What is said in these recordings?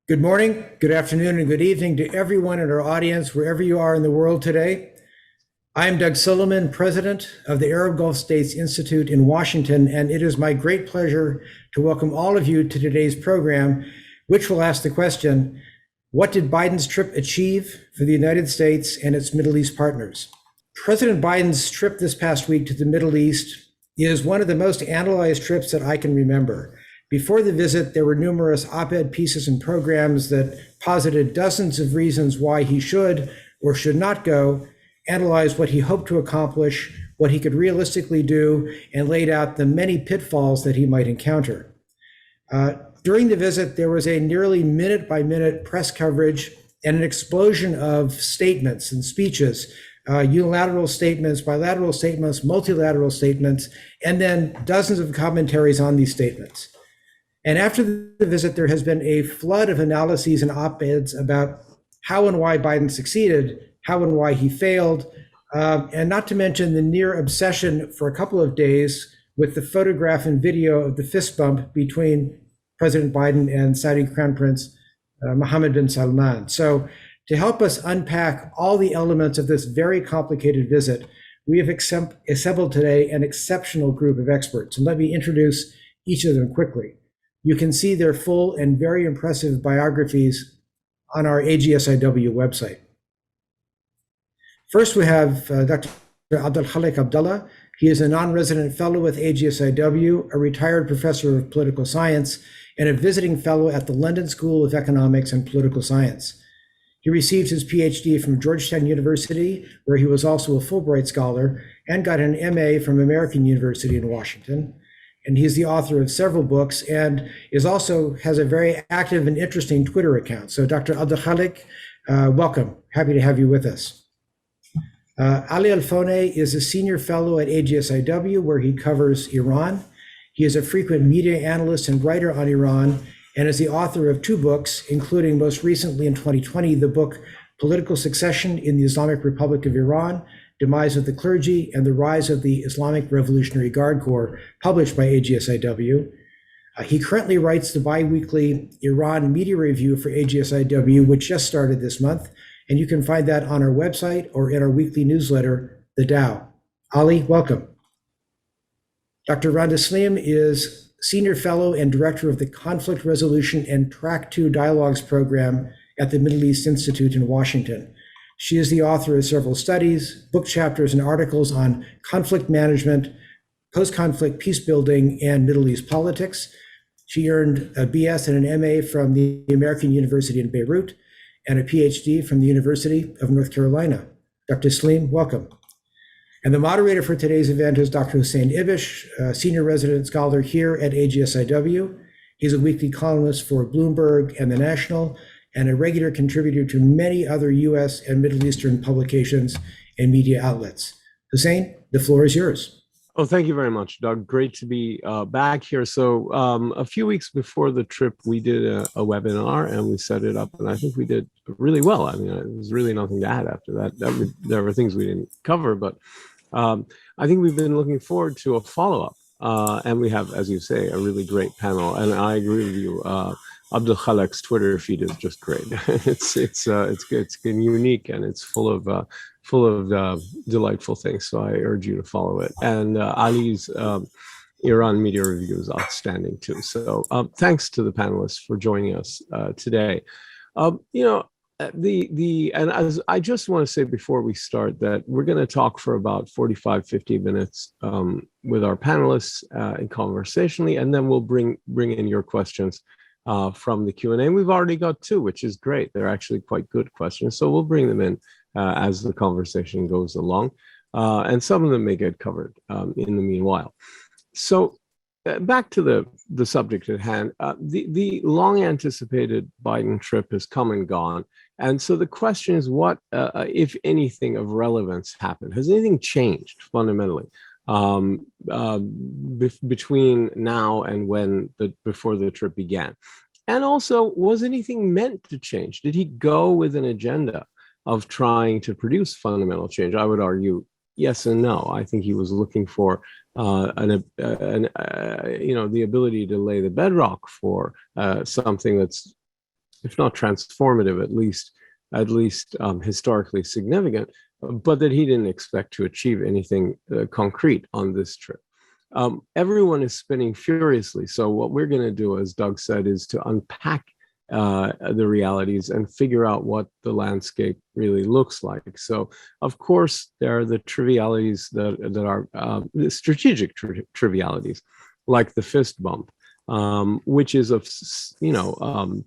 Good morning, good afternoon, and good evening to everyone in our audience, wherever you are in the world today. I'm Doug Silliman, president of the Arab Gulf States Institute in Washington, and it is my great pleasure to welcome all of you to today's program, which will ask the question, what did Biden's trip achieve for the United States and its Middle East partners? President Biden's trip this past week to the Middle East is one of the most analyzed trips that I can remember. Before the visit, there were numerous op-ed pieces and programs that posited dozens of reasons why he should or should not go, analyzed what he hoped to accomplish, what he could realistically do, and laid out the many pitfalls that he might encounter. During the visit, there was a nearly minute-by-minute press coverage and an explosion of statements and speeches, unilateral statements, bilateral statements, multilateral statements, and then dozens of commentaries on these statements. And after the visit, there has been a flood of analyses and op-eds about how and why Biden succeeded, how and why he failed, and not to mention the near obsession for a couple of days with the photograph and video of the fist bump between President Biden and Saudi Crown Prince Mohammed bin Salman. So to help us unpack all the elements of this very complicated visit, we have assembled today an exceptional group of experts. And let me introduce each of them quickly. You can see their full and very impressive biographies on our AGSIW website. First, we have Dr. Abdelhalek Abdullah. He is a non-resident fellow with AGSIW, a retired professor of political science, and a visiting fellow at the London School of Economics and Political Science. He received his PhD from Georgetown University, where he was also a Fulbright scholar, and got an MA from American University in Washington. And he's the author of several books and has a very active and interesting Twitter account. So Dr. Abdukhaleq, welcome. Happy to have you with us. Ali Alfoneh is a senior fellow at AGSIW, where he covers Iran. He is a frequent media analyst and writer on Iran, and is the author of 2 books, including most recently in 2020, the book Political Succession in the Islamic Republic of Iran, Demise of the Clergy and the Rise of the Islamic Revolutionary Guard Corps, published by AGSIW. He currently writes the bi-weekly Iran Media Review for AGSIW, which just started this month, and you can find that on our website or in our weekly newsletter, The Dow. Ali, welcome. Dr. Randa is Senior Fellow and Director of the Conflict Resolution and Track 2 Dialogues Program at the Middle East Institute in Washington. She is the author of several studies, book chapters, and articles on conflict management, post-conflict peace building, and Middle East politics. She earned a BS and an MA from the American University in Beirut and a PhD from the University of North Carolina. Dr. Saleem, welcome. And the moderator for today's event is Dr. Hussein Ibish, a senior resident scholar here at AGSIW. He's a weekly columnist for Bloomberg and The National, and a regular contributor to many other US and Middle Eastern publications and media outlets. Hussein, the floor is yours. Oh, thank you very much, Doug. Great to be back here. So a few weeks before the trip, we did a webinar and we set it up, and I think we did really well. I mean, there was really nothing to add after that. There were things we didn't cover, but I think we've been looking forward to a follow-up. And we have, as you say, a really great panel. And I agree with you. Abdelhalek's Twitter feed is just great. It's unique and it's full of delightful things. So I urge you to follow it. And Ali's Iran Media Review is outstanding too. So thanks to the panelists for joining us today. And as I just want to say before we start that we're going to talk for about 45-50 minutes with our panelists and conversationally, and then we'll bring in your questions from the Q&A. We've already got 2, which is great. They're actually quite good questions. So we'll bring them in as the conversation goes along. And some of them may get covered in the meanwhile. So back to the subject at hand, the long anticipated Biden trip has come and gone. And so the question is, what, if anything of relevance happened? Has anything changed fundamentally between now and before the trip began? And also, was anything meant to change? Did he go with an agenda of trying to produce fundamental change? I would argue yes and no. I think he was looking for the ability to lay the bedrock for something that's if not transformative, at least historically significant, but that he didn't expect to achieve anything concrete on this trip. Everyone is spinning furiously. So what we're going to do, as Doug said, is to unpack the realities and figure out what the landscape really looks like. So, of course, there are the trivialities that are the strategic trivialities, like the fist bump, which is of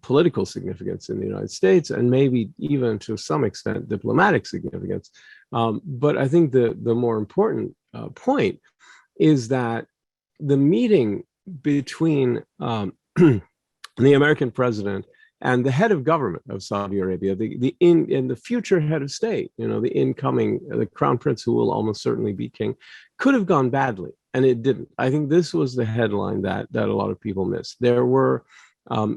political significance in the United States and maybe even to some extent diplomatic significance. But I think the more important point is that the meeting between the American president and the head of government of Saudi Arabia, the future head of state, the crown prince who will almost certainly be king, could have gone badly, and it didn't. I think this was the headline that a lot of people missed. There were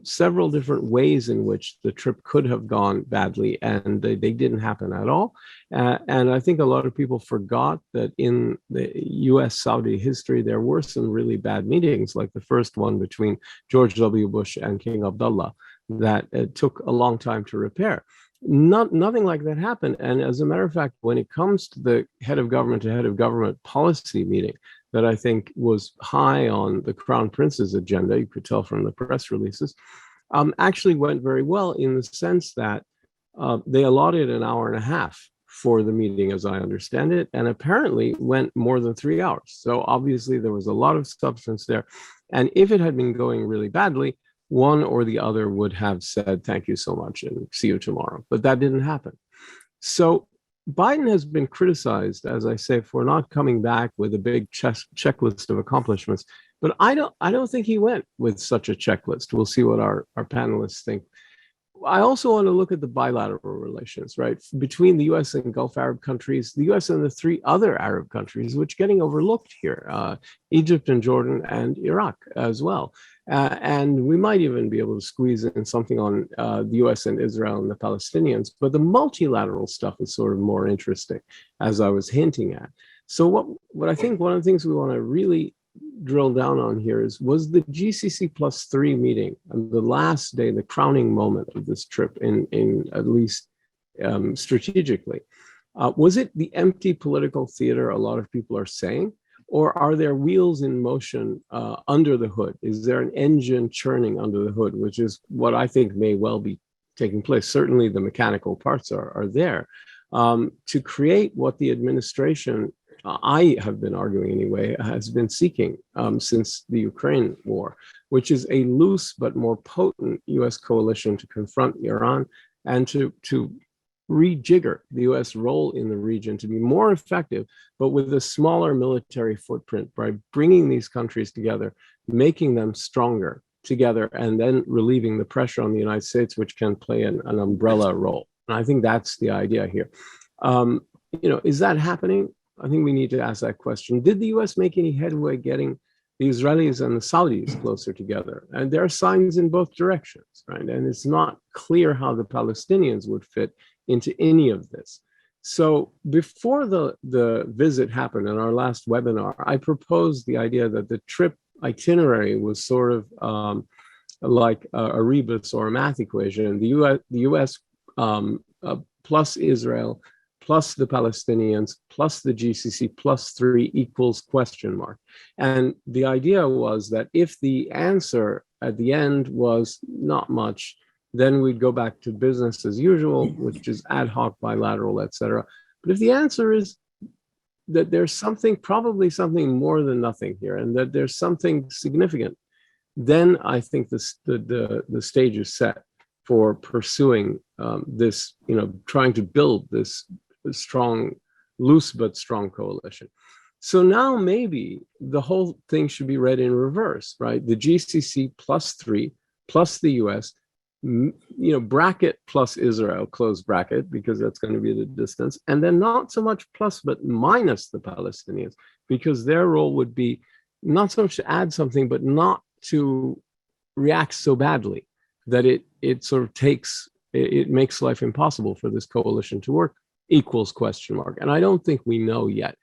several different ways in which the trip could have gone badly, and they didn't happen at all. And I think a lot of people forgot that in the US-Saudi history, there were some really bad meetings, like the first one between George W. Bush and King Abdullah, that took a long time to repair. Nothing like that happened. And as a matter of fact, when it comes to the head of government to head of government policy meeting, that I think was high on the Crown Prince's agenda, you could tell from the press releases, actually went very well in the sense that they allotted an hour and a half for the meeting, as I understand it, and apparently went more than 3 hours. So obviously there was a lot of substance there. And if it had been going really badly, one or the other would have said, thank you so much and see you tomorrow. But that didn't happen. So Biden has been criticized, as I say, for not coming back with a big checklist of accomplishments. But I don't think he went with such a checklist. We'll see what our panelists think. I also want to look at the bilateral relations, right, between the U.S. and Gulf Arab countries, the U.S. and the 3 other Arab countries, which are getting overlooked here, Egypt and Jordan and Iraq as well. And we might even be able to squeeze in something on the U.S. and Israel and the Palestinians. But the multilateral stuff is sort of more interesting, as I was hinting at. So what I think one of the things we want to really drill down on here was the GCC +3 meeting, and the last day, the crowning moment of this trip in at least strategically. Was it the empty political theater a lot of people are saying? Or are there wheels in motion under the hood? Is there an engine churning under the hood, which is what I think may well be taking place? Certainly the mechanical parts are there to create what the administration, I have been arguing anyway, has been seeking since the Ukraine war, which is a loose but more potent US coalition to confront Iran and to rejigger the US role in the region to be more effective, but with a smaller military footprint by bringing these countries together, making them stronger together, and then relieving the pressure on the United States, which can play an umbrella role. And I think that's the idea here. Is that happening? I think we need to ask that question. Did the US make any headway getting the Israelis and the Saudis closer together? And there are signs in both directions, right? And it's not clear how the Palestinians would fit into any of this. So before the visit happened in our last webinar, I proposed the idea that the trip itinerary was sort of like a rebus or a math equation. The US plus Israel plus the Palestinians plus the GCC +3 equals ? And the idea was that if the answer at the end was not much, then we'd go back to business as usual, which is ad hoc, bilateral, etc. But if the answer is that there's something, probably something more than nothing here, and that there's something significant, then I think the stage is set for pursuing this, trying to build this strong, loose but strong coalition. So now maybe the whole thing should be read in reverse, right? The GCC +3 plus the US, bracket plus Israel, close bracket, because that's going to be the distance. And then not so much plus, but minus the Palestinians, because their role would be not so much to add something, but not to react so badly that it sort of it makes life impossible for this coalition to work, equals ? And I don't think we know yet.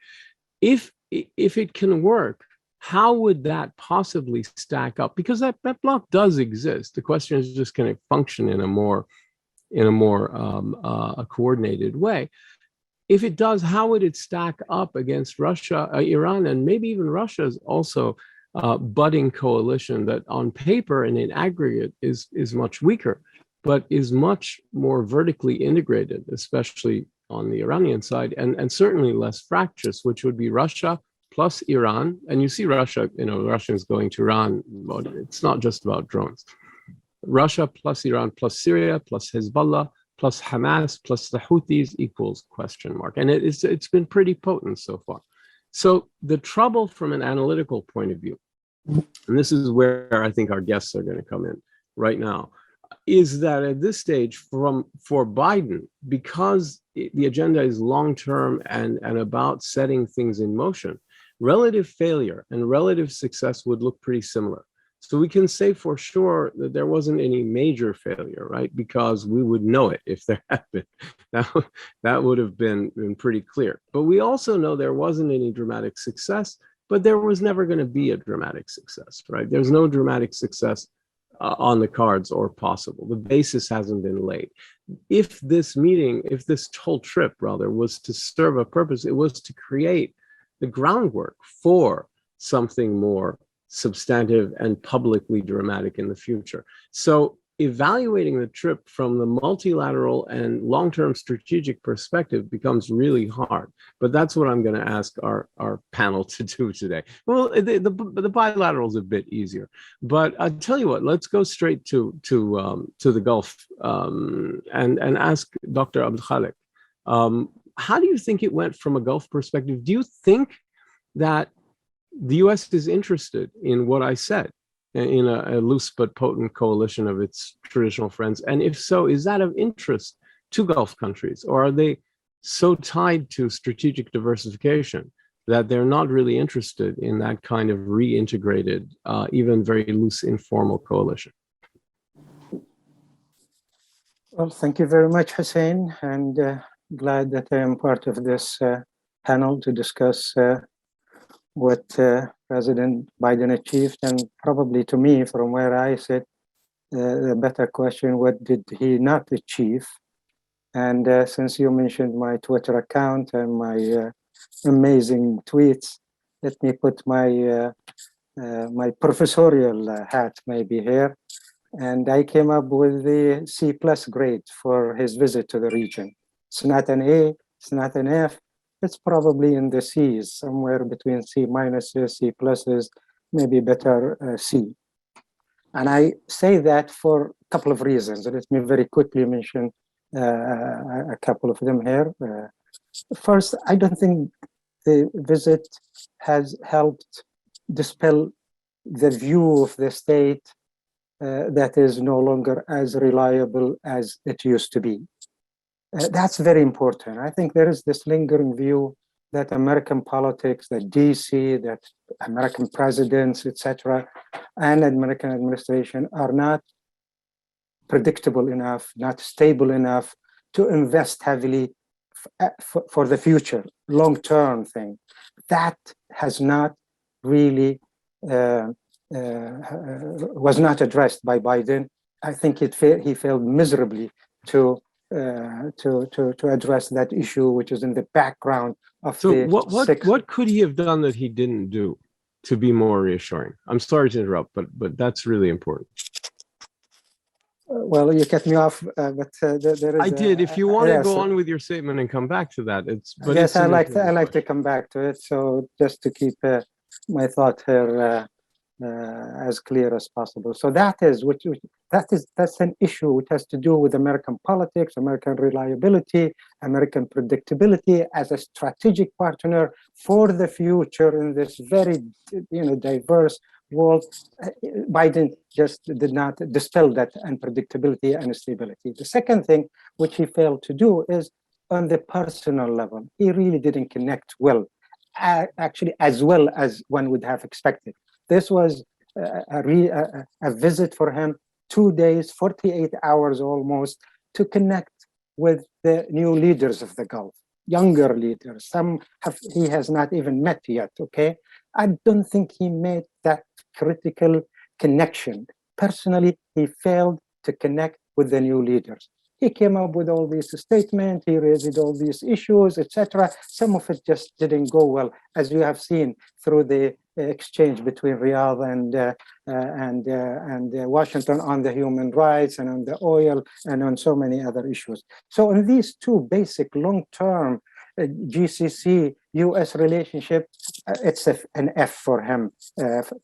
If it can work, how would that possibly stack up? Because that bloc does exist. The question is just, can it function in a more a coordinated way? If it does, how would it stack up against Russia, Iran, and maybe even Russia's also budding coalition that on paper and in aggregate is much weaker, but is much more vertically integrated, especially on the Iranian side, and certainly less fractious, which would be Russia plus Iran. And you see Russia, Russians going to Iran, but it's not just about drones. Russia plus Iran plus Syria plus Hezbollah plus Hamas plus the Houthis equals ? And it's been pretty potent so far. So the trouble from an analytical point of view, and this is where I think our guests are going to come in right now, is that at this stage for Biden, because the agenda is long-term and about setting things in motion, relative failure and relative success would look pretty similar. So we can say for sure that there wasn't any major failure, right? Because we would know it if there had been. That would have been pretty clear. But we also know there wasn't any dramatic success, but there was never going to be a dramatic success, right? There's no dramatic success on the cards or possible. The basis hasn't been laid. If this whole trip rather was to serve a purpose, it was to create the groundwork for something more substantive and publicly dramatic in the future. So evaluating the trip from the multilateral and long-term strategic perspective becomes really hard. But that's what I'm going to ask our panel to do today. Well, the bilateral is a bit easier. But I'll tell you what, let's go straight to the Gulf and ask Dr. Abdelhalek. How do you think it went from a Gulf perspective? Do you think that the U.S. is interested in what I said, in a loose but potent coalition of its traditional friends? And if so, is that of interest to Gulf countries? Or are they so tied to strategic diversification that they're not really interested in that kind of reintegrated, even very loose, informal coalition? Well, thank you very much, Hussein, and glad that I am part of this panel to discuss what President Biden achieved, and probably to me, from where I sit, the better question, what did he not achieve? And since you mentioned my Twitter account and my amazing tweets, let me put my my professorial hat maybe here. And I came up with the C+ grade for his visit to the region. It's not an A, it's not an F, it's probably in the C's, somewhere between C minuses, C pluses, maybe better C. And I say that for a couple of reasons. Let me very quickly mention a couple of them here. First, I don't think the visit has helped dispel the view of the state that is no longer as reliable as it used to be. That's very important. I think there is this lingering view that American politics, that DC, that American presidents, etc., and American administration are not predictable enough, not stable enough to invest heavily for the future, long-term thing. That has not really was not addressed by Biden. I think he failed miserably to address that issue, which is in the background of so what could he have done that he didn't do to be more reassuring? I'm sorry to interrupt, but that's really important. Well, you cut me off, but there is. I did. If you want to go on with your statement and come back to that, yes, I like to come back to it. So just to keep my thought here as clear as possible. So that's an issue which has to do with American politics, American reliability, American predictability as a strategic partner for the future in this very diverse world. Biden just did not dispel that unpredictability and stability. The second thing which he failed to do is on the personal level. He really didn't connect well, actually as well as one would have expected. This was a visit for him, 2 days, 48 hours almost, to connect with the new leaders of the Gulf, younger leaders. Some he has not even met yet, okay? I don't think he made that critical connection. Personally, he failed to connect with the new leaders. He came up with all these statements, he raised all these issues, etc. Some of it just didn't go well, as you have seen through the exchange between Riyadh and Washington on the human rights and on the oil and on so many other issues. So in these two basic long-term GCC-US relationship, it's an F for him,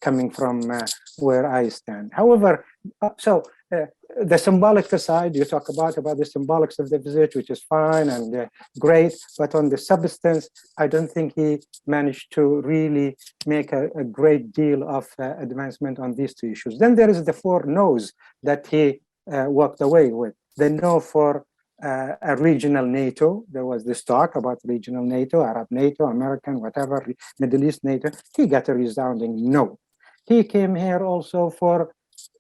coming from where I stand. However, the symbolic side, you talk about the symbolics of the visit, which is fine and great, but on the substance, I don't think he managed to really make a great deal of advancement on these two issues. Then there is the 4 no's that he walked away with. The no for a regional NATO. There was this talk about regional NATO, Arab NATO, American, whatever, Middle East NATO. He got a resounding no. He came here also for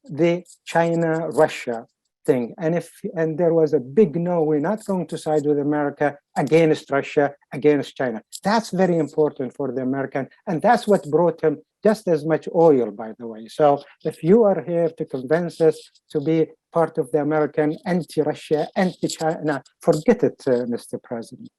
the China-Russia thing. And there was a big no, we're not going to side with America against Russia, against China. That's very important for the American. And that's what brought him just as much oil, by the way. So if you are here to convince us to be part of the American anti-Russia, anti-China, forget it, Mr. President.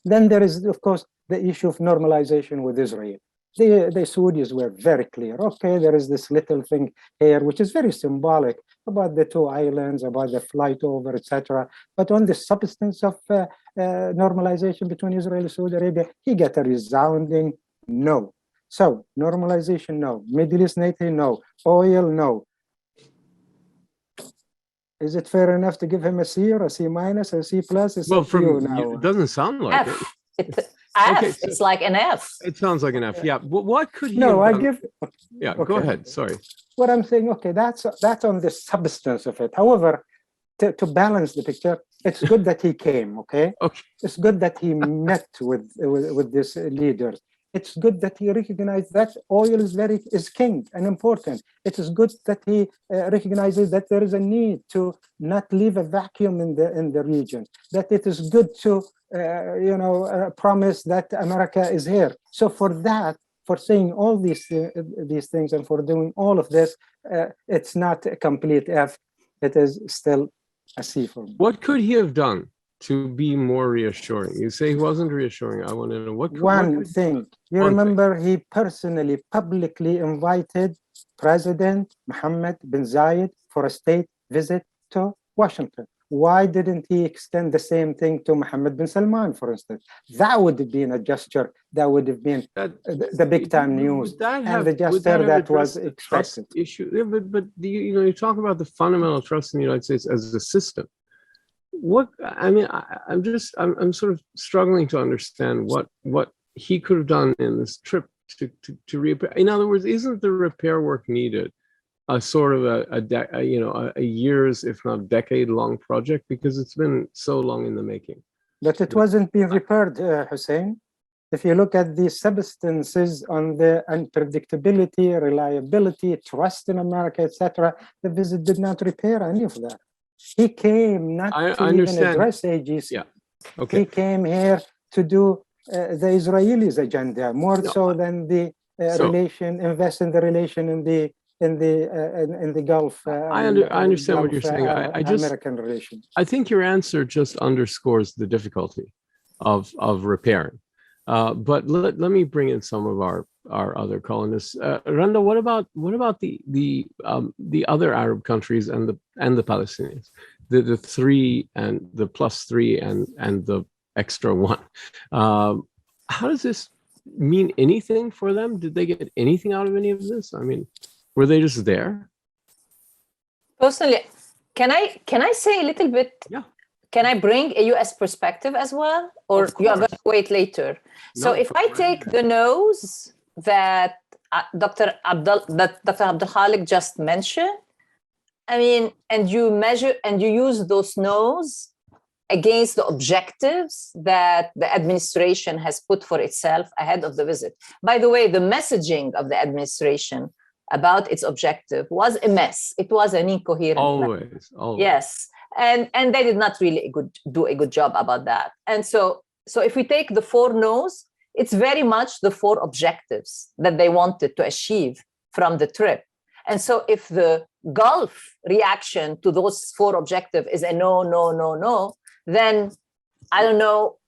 Then there is, of course, the issue of normalization with Israel. The Saudis were very clear. Okay, there is this little thing here, which is very symbolic about the 2 islands, about the flight over, etc. But on the substance of normalization between Israel and Saudi Arabia, he got a resounding no. So normalization, no. Middle East NATO, no. Oil, no. Is it fair enough to give him a C or a C minus or a C plus? Well, from you, it doesn't sound like F. it. F. Okay, so it's like an F. It sounds like an F. Yeah. What could he? No, have I done? give. Yeah. Okay. Go ahead. Sorry. What I'm saying, okay, that's on the substance of it. However, to balance the picture, it's good that he came. Okay. Okay. It's good that he met with these leaders. It's good that he recognized that oil is king and important. It is good that he recognizes that there is a need to not leave a vacuum in the region. That it is good to promise that America is here. So for that, for saying all these things and for doing all of this, it's not a complete F. It is still a C for me. What could he have done to be more reassuring? You say he wasn't reassuring. I want to know what. One thing. You remember he personally, publicly invited President Mohammed bin Zayed for a state visit to Washington. Why didn't he extend the same thing to Mohammed bin Salman, for instance? That would have been a gesture. That would have been the big-time news, and the gesture that was expected. Issue, yeah, but you talk about the fundamental trust in the United States as a system. What I mean, I'm sort of struggling to understand what he could have done in this trip to repair. In other words, isn't the repair work needed a sort of a years, if not decade-long project, because it's been so long in the making? But it wasn't being repaired, Hussein. If you look at the substances on the unpredictability, reliability, trust in America, etc., the visit did not repair any of that. He came not to even address AGC. Yeah. Okay. He came here to do the Israelis' agenda more so than the invest in the relation in the Gulf. I understand what you're saying. American relations. I think your answer just underscores the difficulty of repairing. But let me bring in some of our other colonists. Randa, what about the other Arab countries and the Palestinians, the 3 and the +3 and the extra 1? How does this mean anything for them? Did they get anything out of any of this? I mean, were they just there? Personally, can I say a little bit? Yeah. Can I bring a U.S. perspective as well, or you are going to wait later? No, so if I take the no's that Dr. Abdelhalek just mentioned, I mean, and you measure and you use those no's against the objectives that the administration has put for itself ahead of the visit. By the way, the messaging of the administration about its objective was a mess. It was an incoherent always. Yes. And they did not really do a good job about that. And so if we take the 4 no's, it's very much the 4 objectives that they wanted to achieve from the trip. And so if the Gulf reaction to those 4 objectives is a no, no, no, no, then I don't know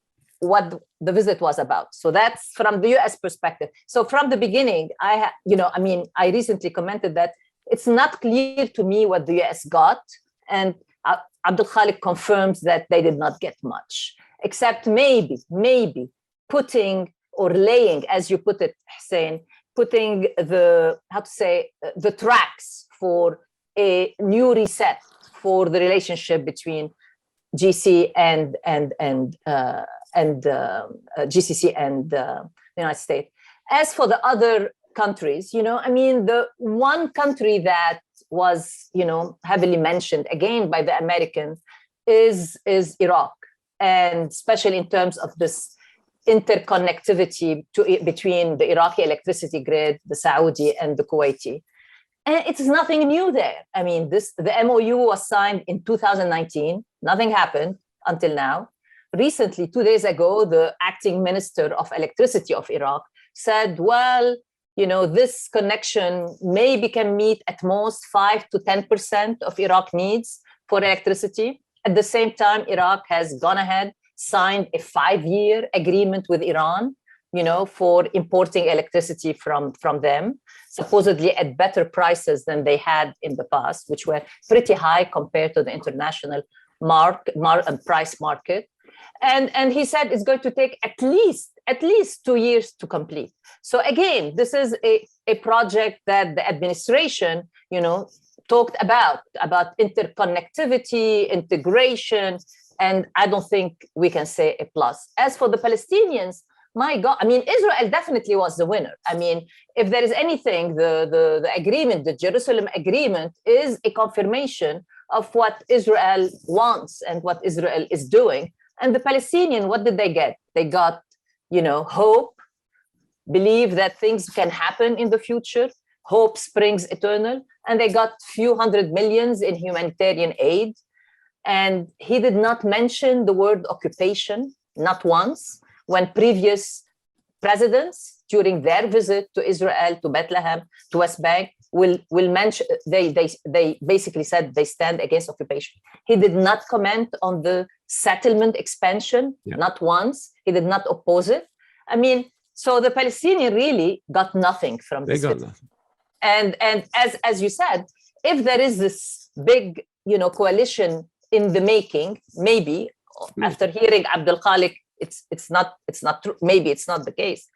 what the visit was about. So that's from the US perspective. So from the beginning, I recently commented that it's not clear to me what the US got. And Abdulkhaleq confirms that they did not get much, except maybe putting or laying, as you put it, Hussein, putting the tracks for a new reset for the relationship between GCC and GCC and the United States. As for the other countries, the one country that was, heavily mentioned again by the Americans is Iraq, and especially in terms of this interconnectivity between the Iraqi electricity grid, the Saudi, and the Kuwaiti. And it's nothing new there. I mean, the MOU was signed in 2019. Nothing happened until now. Recently, 2 days ago, the acting minister of electricity of Iraq said, well, this connection maybe can meet at most 5 to 10% of Iraq needs for electricity. At the same time, Iraq has gone ahead, signed a 5-year agreement with Iran, for importing electricity from them, supposedly at better prices than they had in the past, which were pretty high compared to the international price market. And he said it's going to take at least 2 years to complete. So again, this is a project that the administration, talked about interconnectivity, integration, and I don't think we can say a plus. As for the Palestinians, my God, Israel definitely was the winner. If there is anything, the agreement, the Jerusalem agreement, is a confirmation of what Israel wants and what Israel is doing. And the Palestinian, what did they get? They got, hope, believe that things can happen in the future. Hope springs eternal. And they got few hundred millions in humanitarian aid. And he did not mention the word occupation, not once, when previous presidents, during their visit to Israel, to Bethlehem, to West Bank, will mention, they basically said they stand against occupation. He did not comment on the settlement expansion, not once. He did not oppose it. So the Palestinian really got nothing from this. They got nothing. And as you said, if there is this big, coalition in the making, maybe after hearing Abdulkhaleq, it's not true. Maybe it's not the case.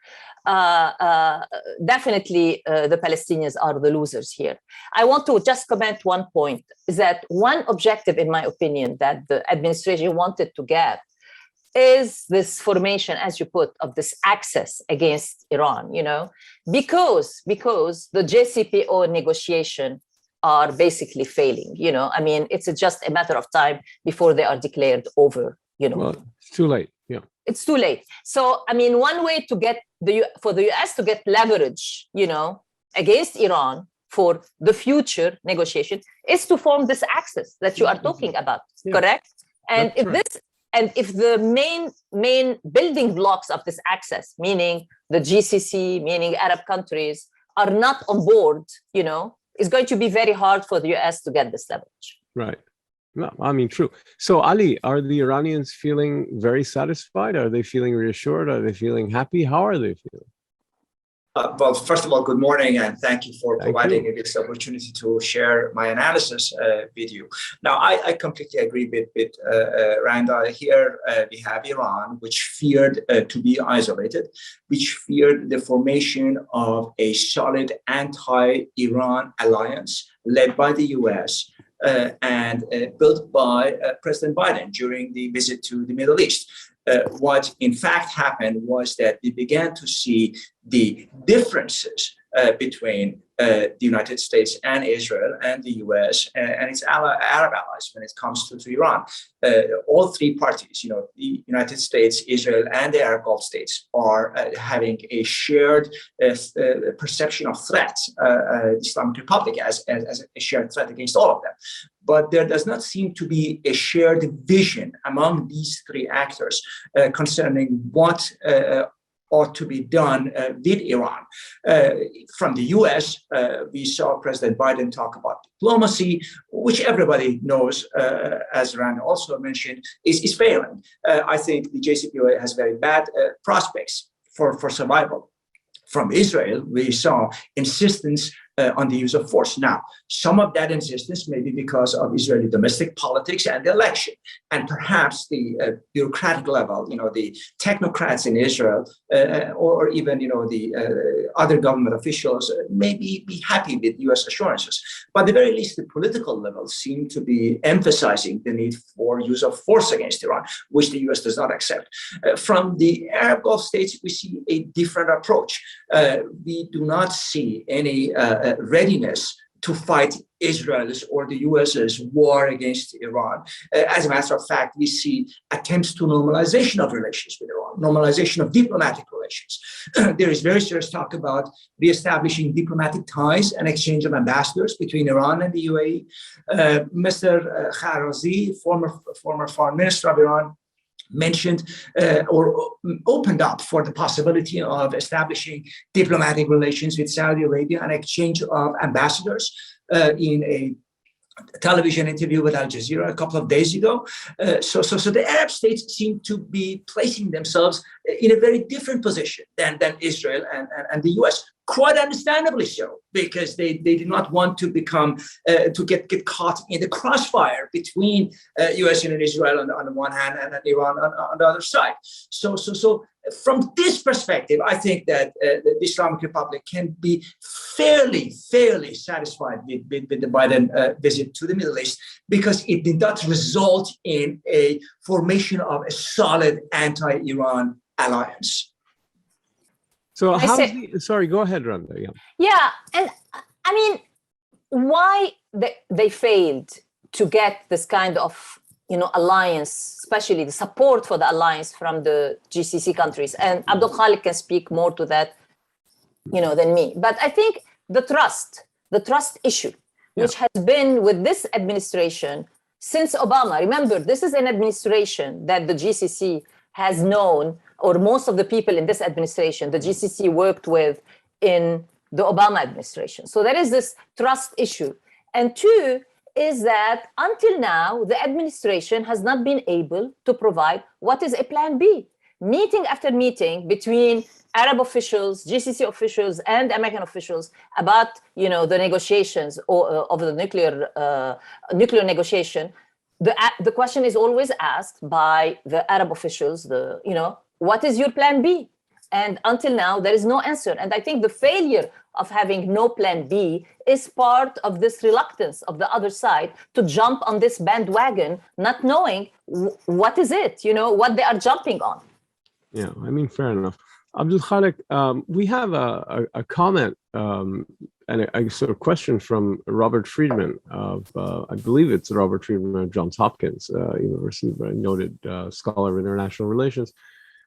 Definitely, the Palestinians are the losers here. I want to just comment one point: is that one objective, in my opinion, that the administration wanted to get is this formation, as you put, of this access against Iran. Because the JCPOA negotiation are basically failing. It's just a matter of time before they are declared over. Well, it's too late. Yeah, it's too late. So, one way to get for the US to get leverage, against Iran for the future negotiation is to form this axis that you are talking about, correct? And if the main building blocks of this axis, meaning the GCC, meaning Arab countries, are not on board, it's going to be very hard for the US to get this leverage. Right. No, true. So, Ali, are the Iranians feeling very satisfied? Are they feeling reassured? Are they feeling happy? How are they feeling? Well, first of all, good morning, and thank you for providing me this opportunity to share my analysis with you. Now, I completely agree with Randa. Here we have Iran, which feared to be isolated, which feared the formation of a solid anti-Iran alliance led by the US, and built by President Biden during the visit to the Middle East. What in fact happened was that we began to see the differences between the United States and Israel and the US and its Arab allies when it comes to Iran. All three parties, the United States, Israel, and the Arab Gulf states are having a shared perception of threat, the Islamic Republic as a shared threat against all of them. But there does not seem to be a shared vision among these three actors concerning what ought to be done with Iran. From the US, we saw President Biden talk about diplomacy, which everybody knows, as Randa also mentioned, is failing. I think the JCPOA has very bad prospects for survival. From Israel, we saw insistence on the use of force. Now, some of that insistence may be because of Israeli domestic politics and the election, and perhaps the bureaucratic level, the technocrats in Israel, or even, the other government officials may be happy with U.S. assurances. But at the very least, the political level seem to be emphasizing the need for use of force against Iran, which the U.S. does not accept. From the Arab Gulf states, we see a different approach. We do not see any readiness to fight Israel's or the US's war against Iran. As a matter of fact, we see attempts to normalization of relations with Iran, normalization of diplomatic relations. There is very serious talk about reestablishing diplomatic ties and exchange of ambassadors between Iran and the UAE. Mr. Kharazi, former foreign minister of Iran, mentioned or opened up for the possibility of establishing diplomatic relations with Saudi Arabia and exchange of ambassadors in a television interview with Al Jazeera a couple of days ago. So the Arab states seem to be placing themselves in a very different position than Israel and the US. Quite understandably so, because they do not want to become to get caught in the crossfire between US and Israel on the one hand and Iran on the other side. So from this perspective, I think that the Islamic Republic can be fairly satisfied with the Biden visit to the Middle East, because it did not result in a formation of a solid anti-Iran alliance. So sorry, go ahead, Randa. Yeah, and I mean, why they failed to get this kind of alliance, especially the support for the alliance from the GCC countries, and Abdulkhaleq can speak more to that, than me. But I think the trust issue, which has been with this administration since Obama. Remember, this is an administration that the GCC has known, or most of the people in this administration, the GCC worked with in the Obama administration. So there is this trust issue. And two is that until now, the administration has not been able to provide what is a plan B. Meeting after meeting between Arab officials, GCC officials, and American officials about, the negotiations of the nuclear negotiation. The question is always asked by the Arab officials, what is your plan B? And until now, there is no answer. And I think the failure of having no plan B is part of this reluctance of the other side to jump on this bandwagon, not knowing what is it, what they are jumping on. Yeah, I mean, fair enough. Abdulkhaleq, we have a comment and a sort of question from Robert Friedman of, I believe it's Robert Friedman of Johns Hopkins University, a noted scholar of international relations,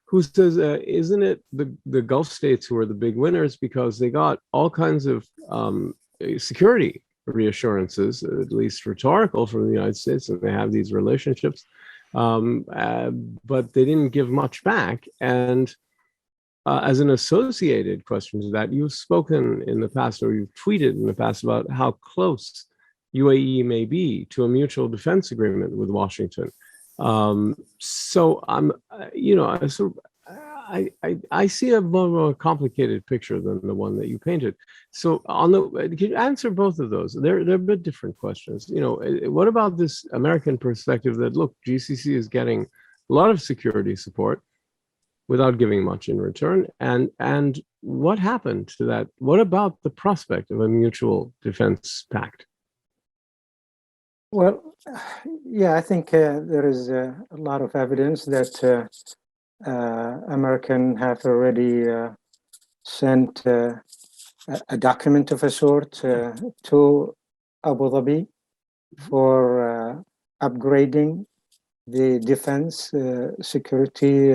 who says, isn't it the Gulf states who are the big winners because they got all kinds of security reassurances, at least rhetorical, from the United States, and they have these relationships, but they didn't give much back. And as an associated question to that, you've spoken in the past, or you've tweeted in the past, about how close UAE may be to a mutual defense agreement with Washington. So I'm, I see a more complicated picture than the one that you painted. So can you answer both of those? They're a bit different questions. What about this American perspective that, look, GCC is getting a lot of security support without giving much in return, and what happened to that? What about the prospect of a mutual defense pact? Well, yeah, I think there is a lot of evidence that American have already sent a document of a sort to Abu Dhabi for upgrading the defense security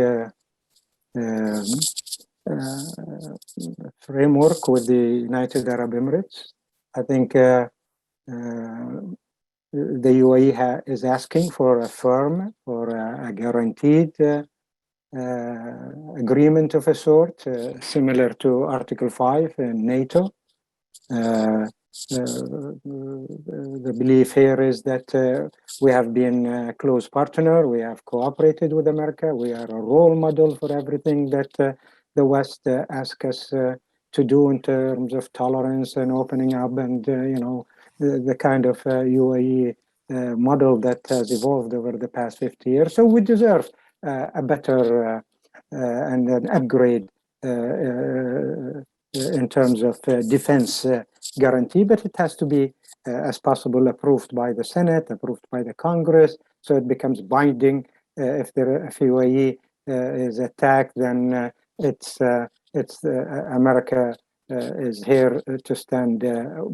framework with the United Arab Emirates. I think the UAE is asking for a firm or a guaranteed agreement of a sort, similar to Article 5 in NATO. The belief here is that we have been a close partner, we have cooperated with America, we are a role model for everything that the West asks us to do in terms of tolerance and opening up, and the kind of UAE model that has evolved over the past 50 years. So we deserve a better and an upgrade in terms of defense guarantee, but it has to be, as possible, approved by the Senate, approved by the Congress, so it becomes binding. If UAE is attacked, then America is here to stand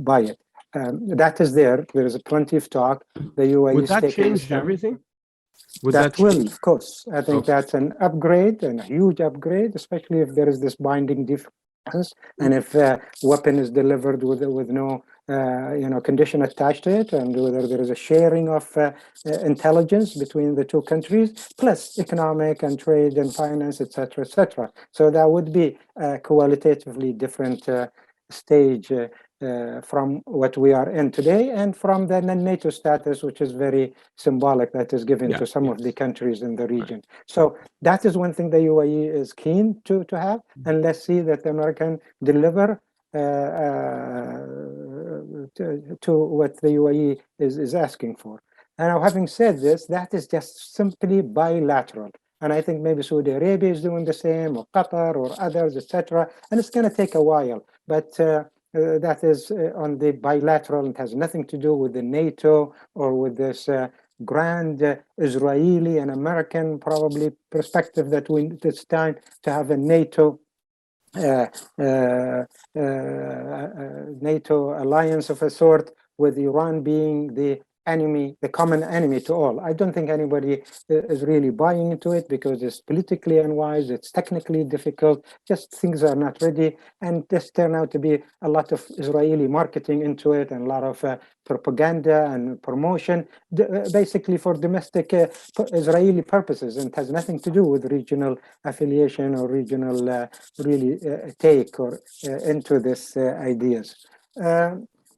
by it. That is there. There is plenty of talk. The UAE would that change everything? That will, of course. I think that's an upgrade, and a huge upgrade, especially if there is this binding difference, and if weapon is delivered with no condition attached to it, and whether there is a sharing of intelligence between the two countries, plus economic and trade and finance, etc., etc. So that would be a qualitatively different stage from what we are in today, and from the NATO status, which is very symbolic, that is given to some of the countries in the region. So that is one thing the UAE is keen to have, and let's see that the American deliver to what the UAE is asking for. And now, having said this, that is just simply bilateral. And I think maybe Saudi Arabia is doing the same, or Qatar, or others, etc. And it's going to take a while, but that is on the bilateral. It has nothing to do with the NATO or with this grand Israeli and American probably perspective that it's time to have a NATO alliance of a sort, with Iran being the enemy, the common enemy to all. I don't think anybody is really buying into it, because it's politically unwise, it's technically difficult, just things are not ready, and this turned out to be a lot of Israeli marketing into it, and a lot of propaganda and promotion, basically for domestic Israeli purposes, and it has nothing to do with regional affiliation or regional take or into this ideas.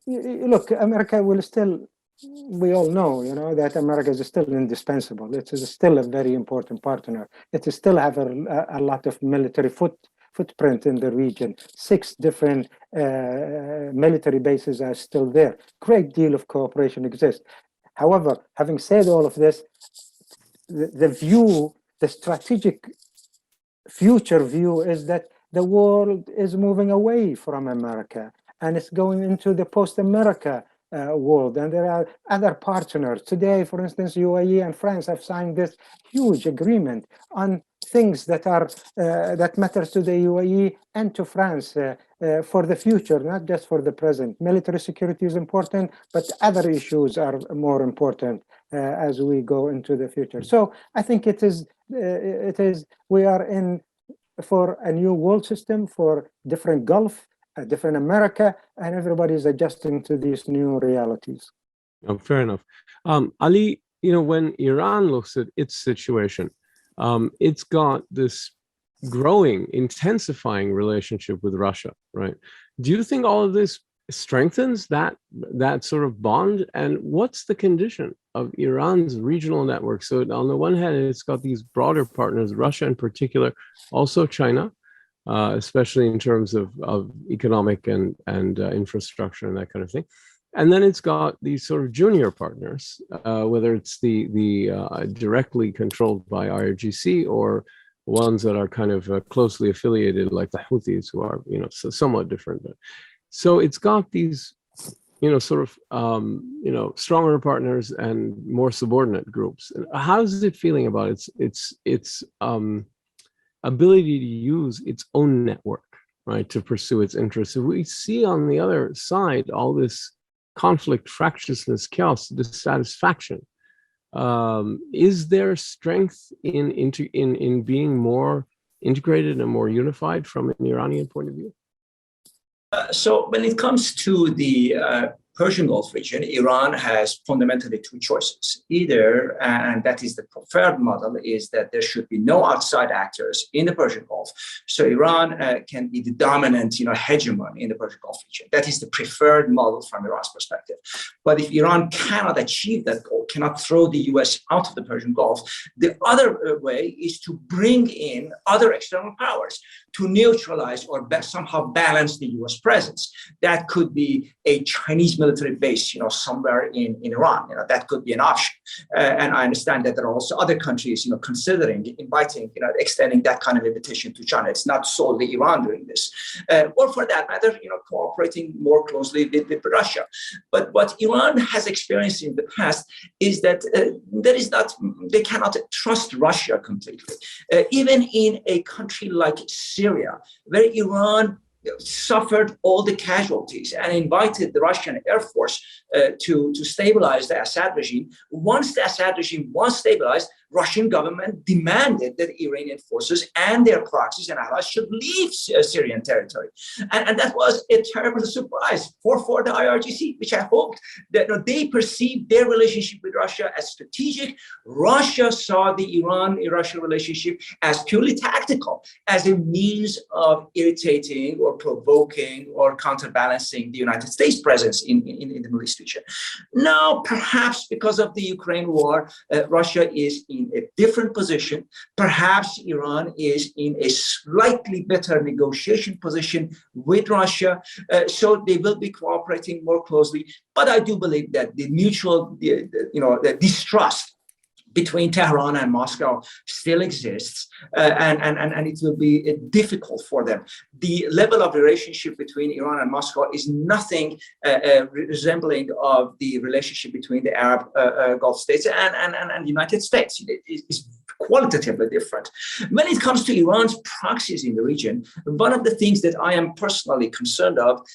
Look, America will still, we all know, that America is still indispensable. It is still a very important partner. It is still have a lot of military footprint in the region. 6 different military bases are still there. Great deal of cooperation exists. However, having said all of this, the strategic future view is that the world is moving away from America, and it's going into the post-America world, and there are other partners. Today, for instance, UAE and France have signed this huge agreement on things that are that matters to the UAE and to France for the future, not just for the present. Military security is important, but other issues are more important as we go into the future. So I think we are in for a new world system, for different Gulf, a different America, and everybody is adjusting to these new realities. Oh, fair enough. Ali, when Iran looks at its situation, it's got this growing, intensifying relationship with Russia, right? Do you think all of this strengthens that sort of bond? And what's the condition of Iran's regional network? So on the one hand, it's got these broader partners, Russia in particular, also China, especially in terms of economic and infrastructure and that kind of thing. And then it's got these sort of junior partners, whether it's the directly controlled by IRGC, or ones that are kind of closely affiliated, like the Houthis, who are somewhat different. So it's got these sort of stronger partners and more subordinate groups. How's it feeling about its ability to use its own network, right, to pursue its interests? So we see on the other side all this conflict, fractiousness, chaos, dissatisfaction. Is there strength in being more integrated and more unified from an Iranian point of view? So when it comes to the Persian Gulf region, Iran has fundamentally two choices. Either, and that is the preferred model, is that there should be no outside actors in the Persian Gulf. So Iran can be the dominant, hegemon in the Persian Gulf region. That is the preferred model from Iran's perspective. But if Iran cannot achieve that goal, cannot throw the US out of the Persian Gulf, the other way is to bring in other external powers to neutralize or somehow balance the US presence. That could be a Chinese military base, somewhere in Iran. That could be an option. And I understand that there are also other countries, considering inviting, extending that kind of invitation to China. It's not solely Iran doing this, or for that matter, cooperating more closely with Russia. But what Iran has experienced in the past is that they cannot trust Russia completely. Even in a country like Syria, where Iran suffered all the casualties and invited the Russian Air Force to stabilize the Assad regime. Once the Assad regime was stabilized, Russian government demanded that Iranian forces and their proxies and allies should leave Syrian territory. And that was a terrible surprise for the IRGC, which I hoped that they perceived their relationship with Russia as strategic. Russia saw the Iran-Russia relationship as purely tactical, as a means of irritating or provoking or counterbalancing the United States presence in the Middle East region. Now, perhaps because of the Ukraine war, Russia is in a different position. Perhaps Iran is in a slightly better negotiation position with Russia, so they will be cooperating more closely. But I do believe that the mutual, the distrust between Tehran and Moscow still exists, and it will be difficult for them. The level of relationship between Iran and Moscow is nothing resembling of the relationship between the Arab Gulf states and the United States. It's qualitatively different. When it comes to Iran's proxies in the region, one of the things that I am personally concerned of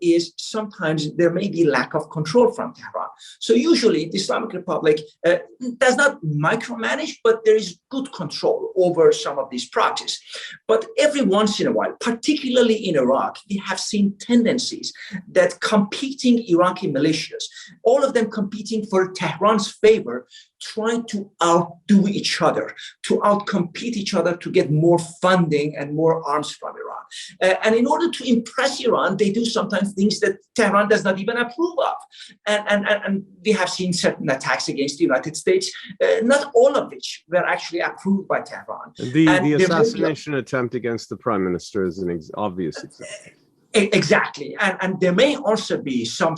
is sometimes there may be lack of control from Tehran. So usually the Islamic Republic does not micromanage, but there is good control over some of these proxies. But every once in a while, particularly in Iraq, we have seen tendencies that competing Iraqi militias, all of them competing for Tehran's favor, trying to outdo each other, to outcompete each other to get more funding and more arms from Iran. And in order to impress Iran, they do sometimes things that Tehran does not even approve of. And we have seen certain attacks against the United States, not all of which were actually approved by Tehran. The assassination attempt against the prime minister is an obvious example. Exactly, and there may also be some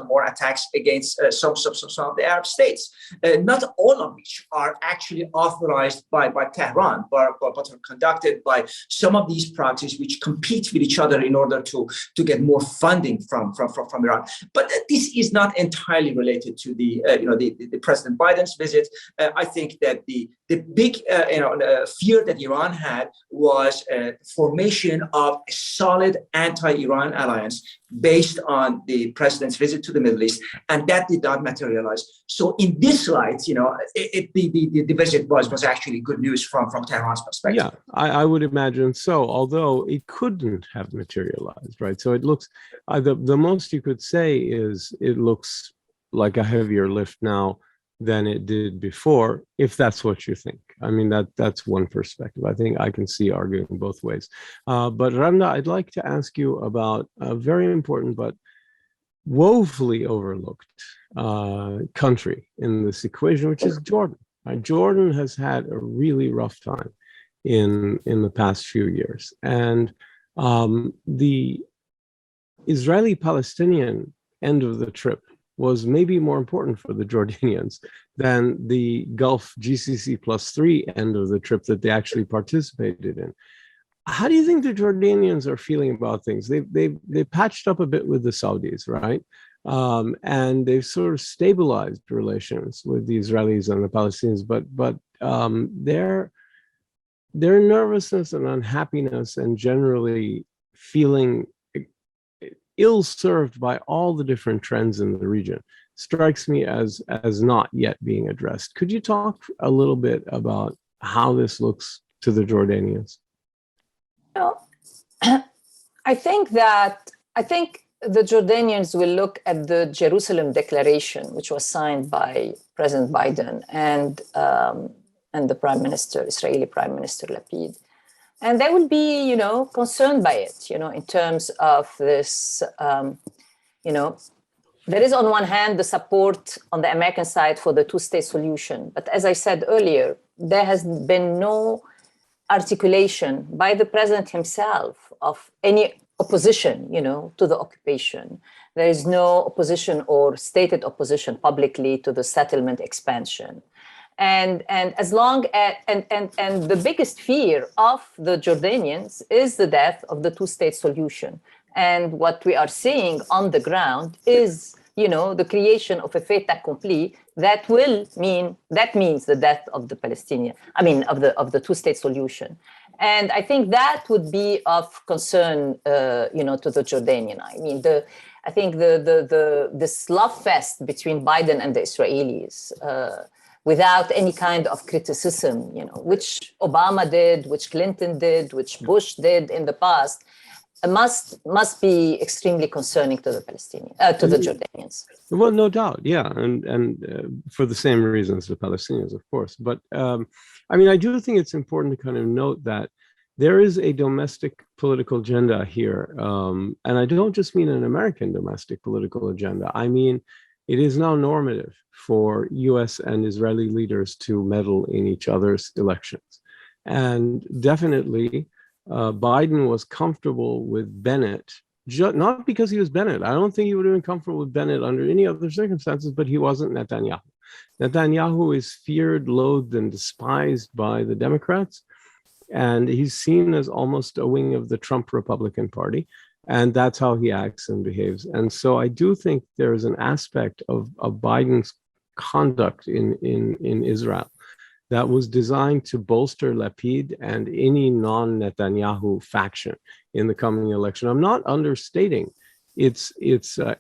more attacks against some of the Arab states, not all of which are actually authorized by Tehran, but are conducted by some of these proxies which compete with each other in order to get more funding from Iran. But this is not entirely related to the President Biden's visit. I think that the big fear that Iran had was formation of a solid anti-Iran alliance based on the president's visit to the Middle East, and that did not materialize. So in this light, the visit was actually good news from Tehran's perspective. Yeah, I would imagine so, although it couldn't have materialized, right? So it looks, the most you could say is it looks like a heavier lift now than it did before, if that's what you think. I mean, that's one perspective. I think I can see arguing both ways. But Randa, I'd like to ask you about a very important but woefully overlooked country in this equation, which is Jordan. Right? Jordan has had a really rough time in the past few years. And the Israeli-Palestinian end of the trip was maybe more important for the Jordanians than the Gulf GCC +3 end of the trip that they actually participated in. How do you think the Jordanians are feeling about things? They patched up a bit with the Saudis, right? And they've sort of stabilized relations with the Israelis and the Palestinians, but their nervousness and unhappiness and generally feeling ill-served by all the different trends in the region strikes me as not yet being addressed. Could you talk a little bit about how this looks to the Jordanians? I think the Jordanians will look at the Jerusalem Declaration, which was signed by President Biden and the Prime Minister, Israeli Prime Minister Lapid. And they will be, concerned by it, in terms of this, there is on one hand the support on the American side for the two-state solution. But as I said earlier, there has been no articulation by the president himself of any opposition, to the occupation. There is no opposition or stated opposition publicly to the settlement expansion. And as long as, and the biggest fear of the Jordanians is the death of the two-state solution. And what we are seeing on the ground is, the creation of a fait accompli that means the death of the Palestinian, of the two-state solution. And I think that would be of concern, to the Jordanian. I think this love fest between Biden and the Israelis, without any kind of criticism, which Obama did, which Clinton did, which Bush did in the past, must be extremely concerning to the Jordanians. Well, no doubt, yeah, and for the same reasons the Palestinians, of course. But I do think it's important to kind of note that there is a domestic political agenda here, and I don't just mean an American domestic political agenda. I mean, it is now normative for U.S. and Israeli leaders to meddle in each other's elections, and definitely. Biden was comfortable with Bennett, not because he was Bennett. I don't think he would have been comfortable with Bennett under any other circumstances, but he wasn't Netanyahu. Netanyahu is feared, loathed, and despised by the Democrats, and he's seen as almost a wing of the Trump Republican Party, and that's how he acts and behaves. And so I do think there is an aspect of Biden's conduct in Israel that was designed to bolster Lapid and any non-Netanyahu faction in the coming election. I'm not understating its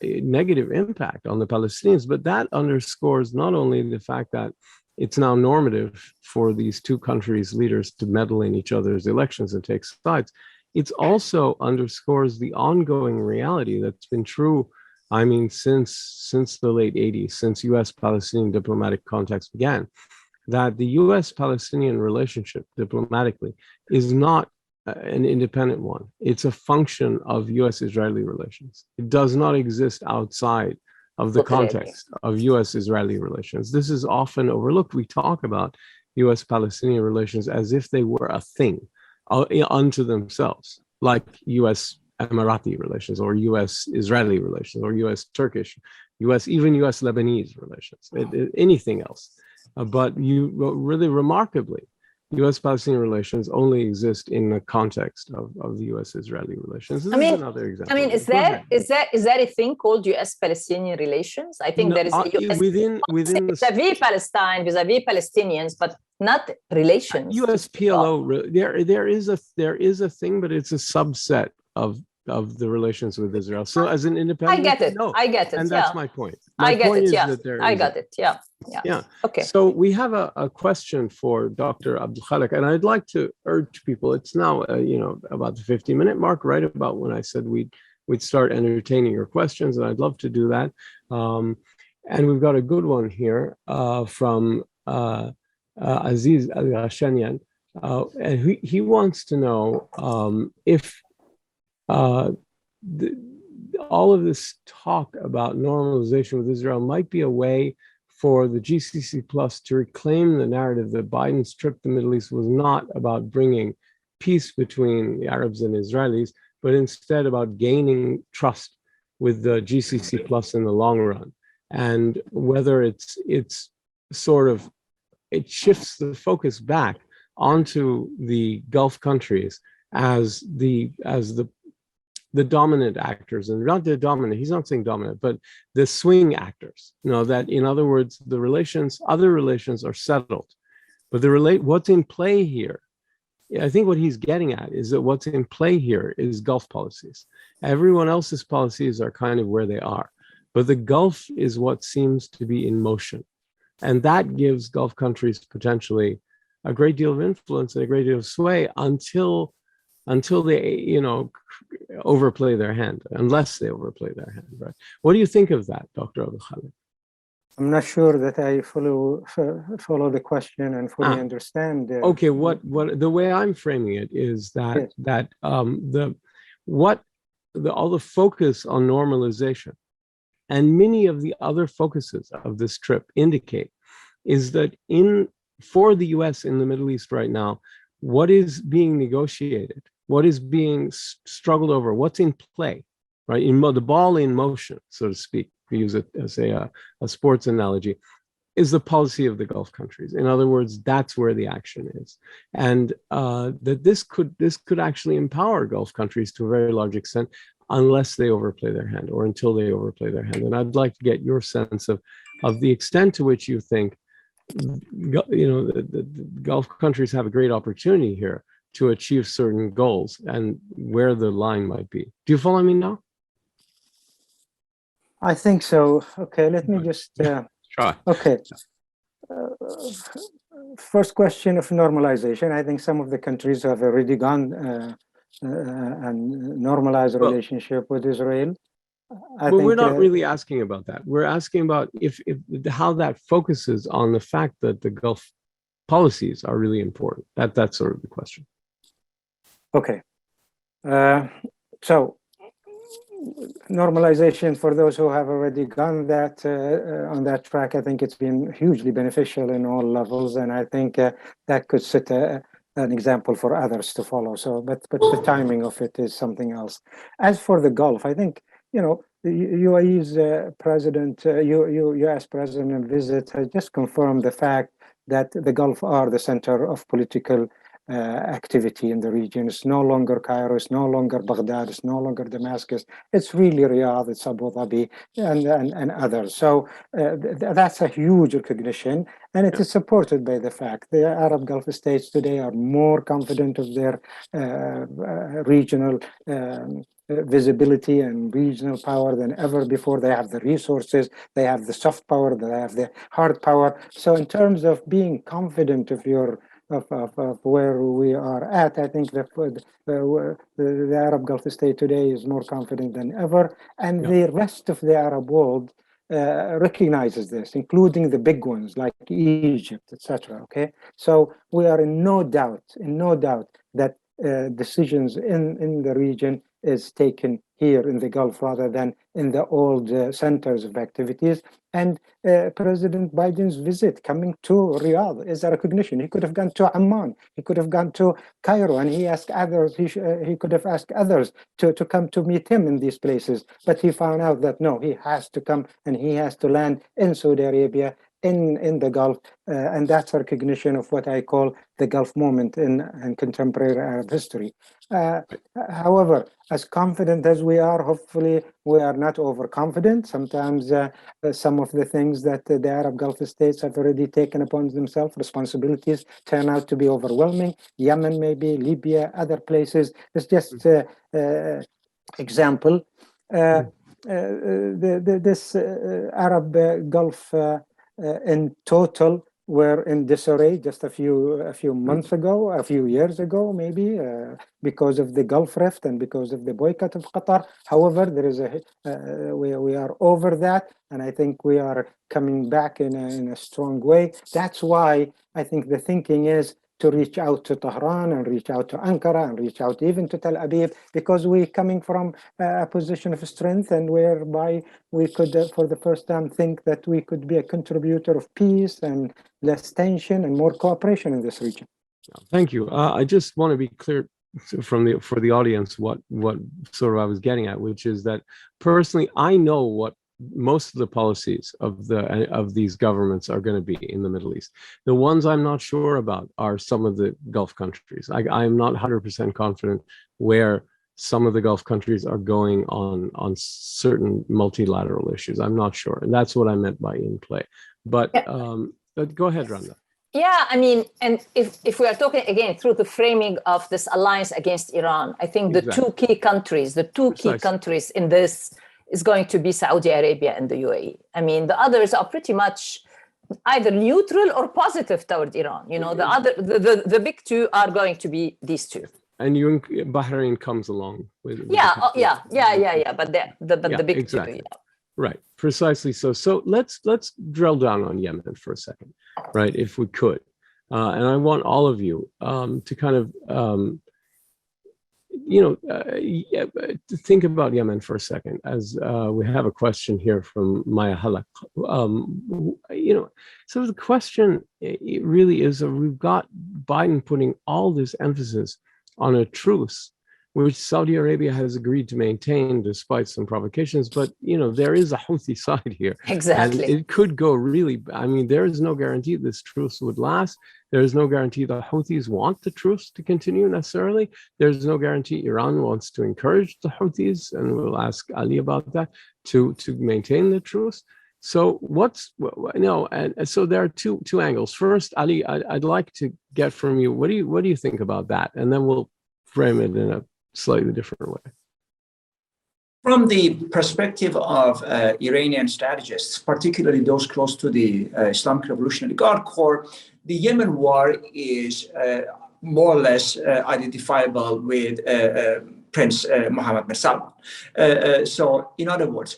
negative impact on the Palestinians, but that underscores not only the fact that it's now normative for these two countries' leaders to meddle in each other's elections and take sides, it also underscores the ongoing reality that's been true, since the late 80s, since U.S.-Palestinian diplomatic contacts began, that the U.S.-Palestinian relationship diplomatically is not an independent one. It's a function of U.S.-Israeli relations. It does not exist outside of the context of U.S.-Israeli relations. This is often overlooked. We talk about U.S.-Palestinian relations as if they were a thing unto themselves, like U.S.-Emirati relations or U.S.-Israeli relations or U.S.-Turkish, even U.S.-Lebanese relations, anything else. But really remarkably, U.S.-Palestinian relations only exist in the context of the U.S.-Israeli relations. This is another example. Is there a thing called U.S.-Palestinian relations? I think there is a U.S. within vis-a-vis Palestine, vis-a-vis Palestinians, but not relations. U.S.-PLO. There is a thing, but it's a subset of the relations with Israel. So as an independent, I get it. And that's my point. I got it. Yeah. Okay. So we have a question for Dr. Abdulkhaleq, and I'd like to urge people. It's now, about the 50-minute mark, right about when I said we'd start entertaining your questions, and I'd love to do that. And we've got a good one here from Aziz Al-Ghashanian, and he wants to know if all of this talk about normalization with Israel might be a way for the GCC plus to reclaim the narrative that Biden's trip to the Middle East was not about bringing peace between the Arabs and Israelis, but instead about gaining trust with the GCC plus in the long run. And whether it shifts the focus back onto the Gulf countries as the dominant actors, and not the dominant, he's not saying dominant, but the swing actors, that in other words, other relations are settled. But what's in play here, I think what he's getting at is that what's in play here is Gulf policies. Everyone else's policies are kind of where they are, but the Gulf is what seems to be in motion. And that gives Gulf countries potentially a great deal of influence and a great deal of sway until until they, overplay their hand, unless they overplay their hand, right? What do you think of that, Dr. Abdelhalek? I'm not sure that I follow the question and fully understand. Okay, what the way I'm framing it is that all the focus on normalization and many of the other focuses of this trip indicate is that for the US in the Middle East right now, what is being negotiated, what is being struggled over, what's in play, right? The ball in motion, so to speak, to use it as a sports analogy, is the policy of the Gulf countries. In other words, that's where the action is. And that this could actually empower Gulf countries to a very large extent, unless they overplay their hand or until they overplay their hand. And I'd like to get your sense of the extent to which you think the Gulf countries have a great opportunity here to achieve certain goals and where the line might be. Do you follow me now? I think so. Okay, let me just try. Okay. First question of normalization. I think some of the countries have already gone and normalized a relationship with Israel. But we're not really asking about that. We're asking about how that focuses on the fact that the Gulf policies are really important. That's sort of the question. Okay. So normalization, for those who have already gone on that track, I think it's been hugely beneficial in all levels, and I think that could set an example for others to follow. So, but the timing of it is something else. As for the Gulf, I think the UAE's president, U.S. president visit has just confirmed the fact that the Gulf are the center of political activity in the region. It's no longer Cairo, it's no longer Baghdad, it's no longer Damascus. It's really Riyadh, it's Abu Dhabi, and others. So that's a huge recognition, and it is supported by the fact the Arab Gulf states today are more confident of their regional visibility and regional power than ever before. They have the resources, they have the soft power, they have the hard power. So in terms of being confident of where we are at, I think that the Arab Gulf state today is more confident than ever, and the rest of the Arab world recognizes this, including the big ones like Egypt, etc. Okay, so we are in no doubt that decisions in the region is taken here in the Gulf rather than in the old centers of activities. And President Biden's visit coming to Riyadh is a recognition. He could have gone to Amman, he could have gone to Cairo, and he asked others, he could have asked others to come to meet him in these places. But he found out that no, he has to come and he has to land in Saudi Arabia, in the Gulf, and that's a recognition of what I call the Gulf moment in contemporary Arab history. However, as confident as we are, hopefully we are not overconfident. Sometimes some of the things that the Arab Gulf states have already taken upon themselves, responsibilities, turn out to be overwhelming. Yemen, maybe, Libya, other places. It's just example. This Arab Gulf in total were in disarray just a few months ago, a few years ago, maybe, because of the Gulf Rift and because of the boycott of Qatar. However, there is we are over that, and I think we are coming back in a strong way. That's why I think the thinking is to reach out to Tehran and reach out to Ankara and reach out even to Tel Aviv, because we're coming from a position of strength, and whereby we could, for the first time, think that we could be a contributor of peace and less tension and more cooperation in this region. Thank you. I just want to be clear for the audience what sort of I was getting at, which is that personally, I know what most of the policies of these governments are going to be in the Middle East. The ones I'm not sure about are some of the Gulf countries. I'm not 100% confident where some of the Gulf countries are going on certain multilateral issues. I'm not sure, and that's what I meant by in play. But go ahead, Randa. Yeah, I mean, and if we are talking again through the framing of this alliance against Iran, I think the two key countries in this is going to be Saudi Arabia and the UAE. I mean, the others are pretty much either neutral or positive toward Iran. The big two are going to be these two. And Bahrain comes along with yeah, but the big exactly. two, yeah. Right, precisely so. So let's drill down on Yemen for a second, right? If we could, and I want all of you to kind of to think about Yemen for a second. As we have a question here from Maya Halak. So the question it really is: we've got Biden putting all this emphasis on a truce, which Saudi Arabia has agreed to maintain despite some provocations. But, there is a Houthi side here. Exactly. And it could go really, there is no guarantee this truce would last. There is no guarantee the Houthis want the truce to continue necessarily. There's no guarantee Iran wants to encourage the Houthis, and we'll ask Ali about that, to maintain the truce. So so there are two angles. First, Ali, I'd like to get from you, what do you think about that? And then we'll frame it in a slightly different way. From the perspective of Iranian strategists, particularly those close to the Islamic Revolutionary Guard Corps, the Yemen war is more or less identifiable with Prince Mohammed bin Salman. So, in other words,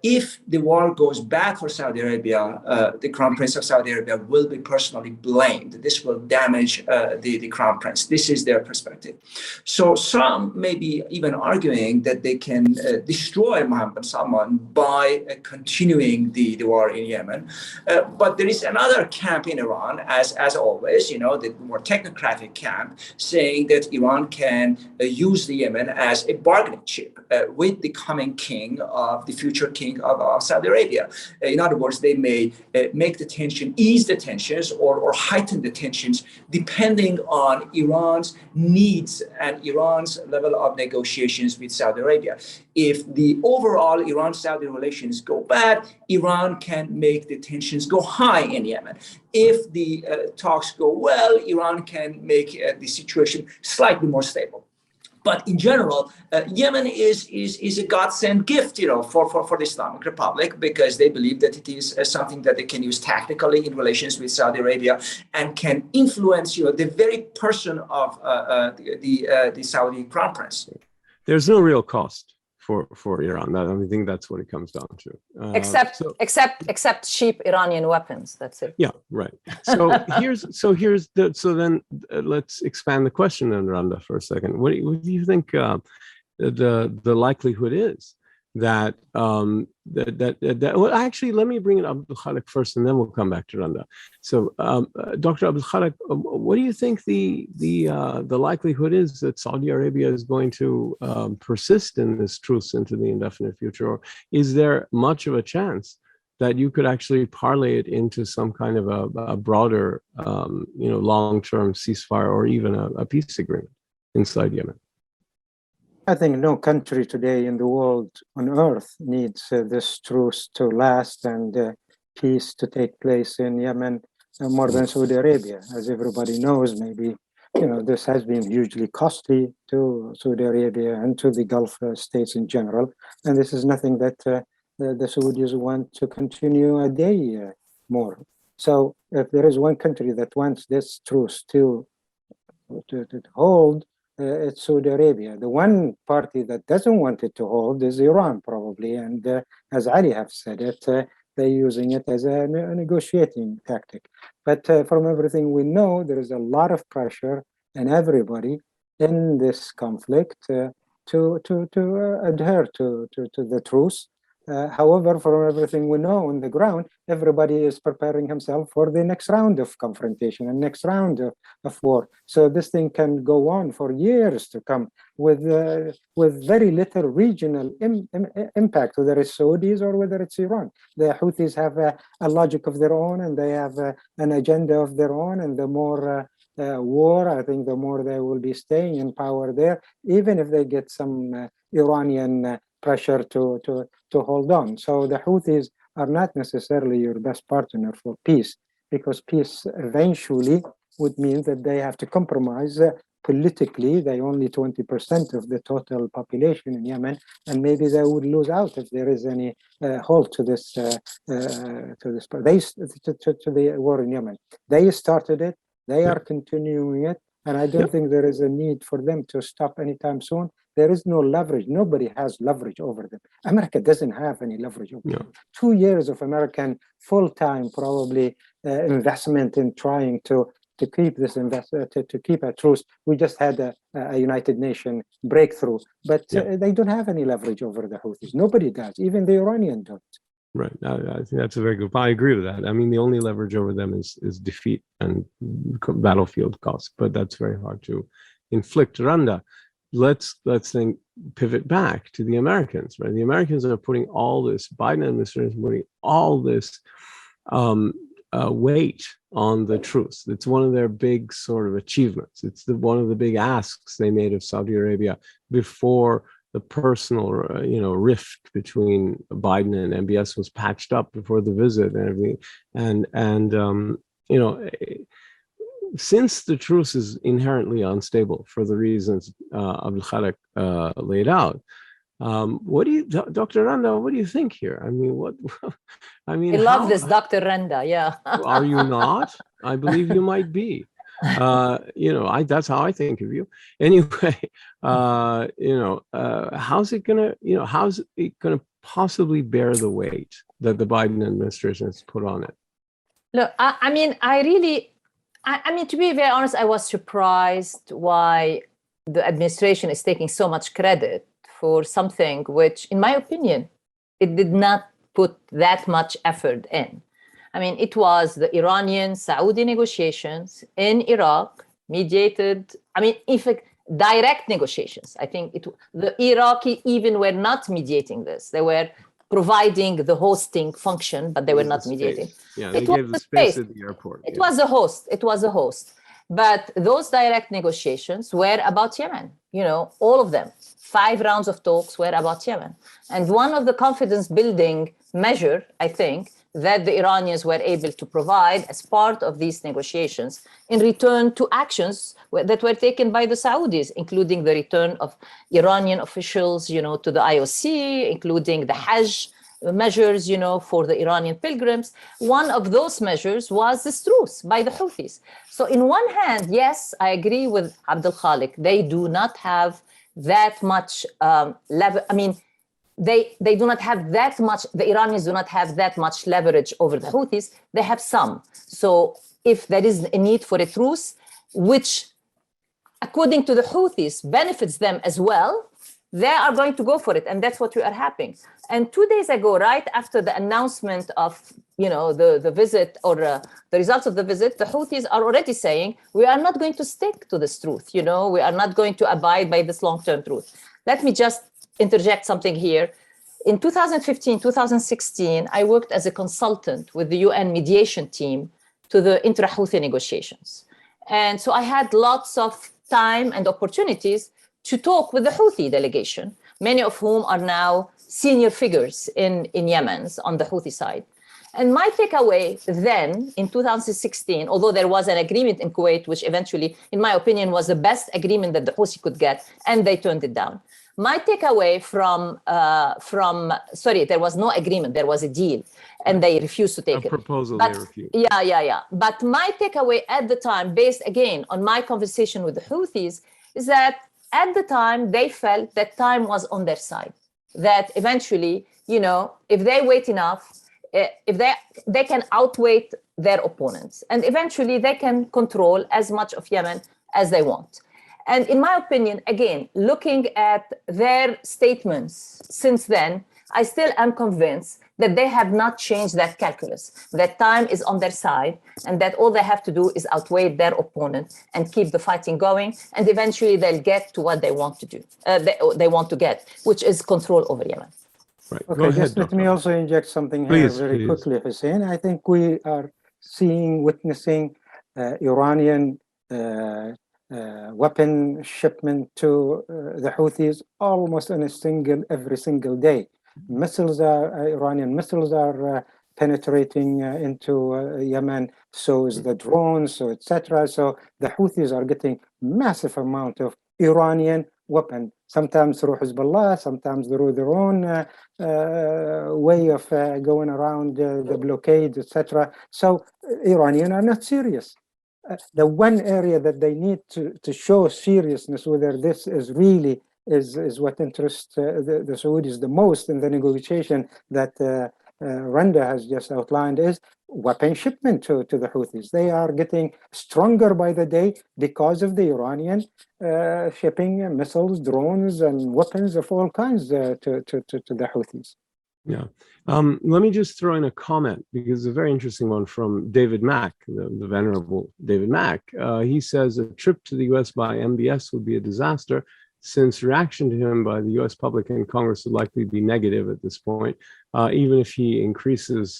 if the war goes bad for Saudi Arabia, the Crown Prince of Saudi Arabia will be personally blamed. This will damage the Crown Prince. This is their perspective. So some may be even arguing that they can destroy Mohammed bin Salman by continuing the war in Yemen. But there is another camp in Iran, as always, the more technocratic camp, saying that Iran can use the Yemen as a bargaining chip with the coming king of the future king of Saudi Arabia. In other words, they may ease the tensions or heighten the tensions depending on Iran's needs and Iran's level of negotiations with Saudi Arabia. If the overall Iran-Saudi relations go bad, Iran can make the tensions go high in Yemen. If the talks go well, Iran can make the situation slightly more stable. But in general, Yemen is a godsend gift, for the Islamic Republic, because they believe that it is something that they can use tactically in relations with Saudi Arabia and can influence, the very person of the Saudi Crown Prince. There's no real cost for Iran. I think that's what it comes down to. Except cheap Iranian weapons. That's it. Yeah, right. So then let's expand the question then, Randa, for a second. What do you think the likelihood is that well, actually, let me bring in Abdulkhaleq first, and then we'll come back to Randa. So, Dr. Abdulkhaleq, what do you think the likelihood is that Saudi Arabia is going to persist in this truce into the indefinite future, or is there much of a chance that you could actually parlay it into some kind of a broader, long-term ceasefire or even a peace agreement inside Yemen? I think no country today in the world on earth needs this truce to last and peace to take place in Yemen more than Saudi Arabia. As everybody knows, maybe, this has been hugely costly to Saudi Arabia and to the Gulf states in general. And this is nothing that the Saudis want to continue a day more. So if there is one country that wants this truce to hold, it's Saudi Arabia. The one party that doesn't want it to hold is Iran, probably. And as Ali have said it, they're using it as a negotiating tactic. But from everything we know, there is a lot of pressure on everybody in this conflict to adhere to the truce. However, from everything we know on the ground, everybody is preparing himself for the next round of confrontation and next round of war. So this thing can go on for years to come with very little regional impact, whether it's Saudis or whether it's Iran. The Houthis have a logic of their own, and they have an agenda of their own, and the more war, I think the more they will be staying in power there, even if they get some Iranian pressure to hold on. So the Houthis are not necessarily your best partner for peace, because peace eventually would mean that they have to compromise politically. They only 20% of the total population in Yemen, and maybe they would lose out if there is any halt to this to the war in Yemen. They started it. They are continuing it. And I don't think there is a need for them to stop anytime soon. There is no leverage. Nobody has leverage over them. America doesn't have any leverage over them. 2 years of American full-time, probably, investment in trying to keep this to keep a truce. We just had a United Nations breakthrough, but they don't have any leverage over the Houthis. Nobody does. Even the Iranians don't. Right. I think that's a very good point. I agree with that. I mean, the only leverage over them is defeat and battlefield costs, but that's very hard to inflict. Randa, let's think, pivot back to the Americans, right? The Americans are putting all this, Biden administration is putting all this weight on the truce. It's one of their big sort of achievements. It's one of the big asks they made of Saudi Arabia before the personal, rift between Biden and MBS was patched up before the visit and everything. And since the truce is inherently unstable for the reasons Abdelhalek laid out, what do you, Dr. Randa, what do you think here? I mean, I love this, Dr. Randa. Yeah. Are you not? I believe you might be. That's how I think of you. Anyway, how's it gonna possibly bear the weight that the Biden administration has put on it? Look, I mean, to be very honest, I was surprised why the administration is taking so much credit for something which, in my opinion, it did not put that much effort in. I mean, it was the Iranian-Saudi negotiations in Iraq, mediated, in fact, direct negotiations. I think the Iraqi even were not mediating this. They were providing the hosting function, but they were not mediating. Yeah, they gave the space at the airport. It was a host. But those direct negotiations were about Yemen, all of them. 5 rounds of talks were about Yemen. And one of the confidence building measure, I think, that the Iranians were able to provide as part of these negotiations in return to actions that were taken by the Saudis, including the return of Iranian officials, to the IOC, including the Hajj measures, for the Iranian pilgrims. One of those measures was this truce by the Houthis. So in one hand, yes, I agree with Abdelkhaleq. They do not have that much level. They do not have that much, the Iranians do not have that much leverage over the Houthis. They have some. So if there is a need for a truce, which according to the Houthis benefits them as well, they are going to go for it. And that's what we are having. And 2 days ago, right after the announcement of, the visit or the results of the visit, the Houthis are already saying, we are not going to stick to this truth. We are not going to abide by this long-term truth. Let me just interject something here. In 2015, 2016, I worked as a consultant with the UN mediation team to the intra-Houthi negotiations. And so I had lots of time and opportunities to talk with the Houthi delegation, many of whom are now senior figures in Yemen on the Houthi side. And my takeaway then in 2016, although there was an agreement in Kuwait, which eventually, in my opinion, was the best agreement that the Houthi could get, and they turned it down. My takeaway there was no agreement, there was a deal, and they refused to take it. A proposal they refused. Yeah. But my takeaway at the time, based again on my conversation with the Houthis, is that at the time they felt that time was on their side. That eventually, if they wait enough, if they can outweigh their opponents, and eventually they can control as much of Yemen as they want. And in my opinion, again, looking at their statements since then, I still am convinced that they have not changed that calculus, that time is on their side, and that all they have to do is outweigh their opponent and keep the fighting going, and eventually they'll get to what they want to do, they want to get, which is control over Yemen. Right. Okay, just let me also inject something here very quickly, Hussein. I think we are witnessing Iranian weapon shipment to the Houthis almost on every single day. Iranian missiles are penetrating into Yemen, so is the drones, so etc. So the Houthis are getting massive amount of Iranian weapon, sometimes through Hezbollah, sometimes through their own way of going around the blockade, etc. So Iranians are not serious. the one area that they need to show seriousness, whether this is really is what interests the Saudis the most in the negotiation that Randa has just outlined, is weapon shipment to the Houthis. They are getting stronger by the day because of the Iranian shipping missiles, drones, and weapons of all kinds to the Houthis. Yeah. Let me just throw in a comment, because it's a very interesting one from David Mack, the venerable David Mack. He says a trip to the US by MBS would be a disaster, since reaction to him by the US public and Congress would likely be negative at this point, even if he increases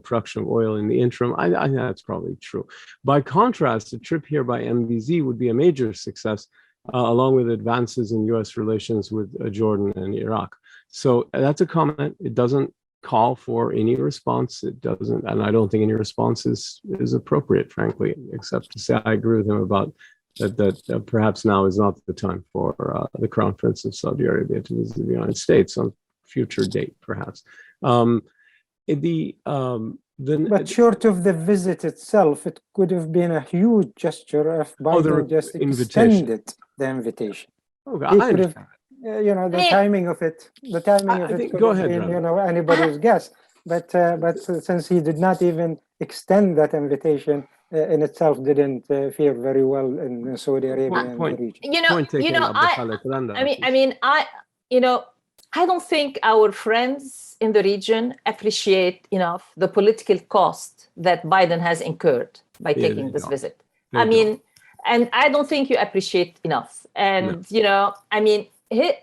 production of oil in the interim. I think that's probably true. By contrast, a trip here by MBZ would be a major success, along with advances in US relations with Jordan and Iraq. So that's a comment. It doesn't call for any response. It doesn't, and I don't think any response is appropriate, frankly, except to say I agree with him about that perhaps now is not the time for the Crown Prince of Saudi Arabia to visit the United States on future date, perhaps. But short of the visit itself, it could have been a huge gesture if Biden just extended the invitation. Okay, he could have, the timing of it. The timing of it could have been, anybody's guess. But since he did not even extend that invitation, in itself didn't fare very well in Saudi Arabia and the region. I don't think our friends in the region appreciate enough the political cost that Biden has incurred by taking this visit. And I don't think you appreciate enough. And,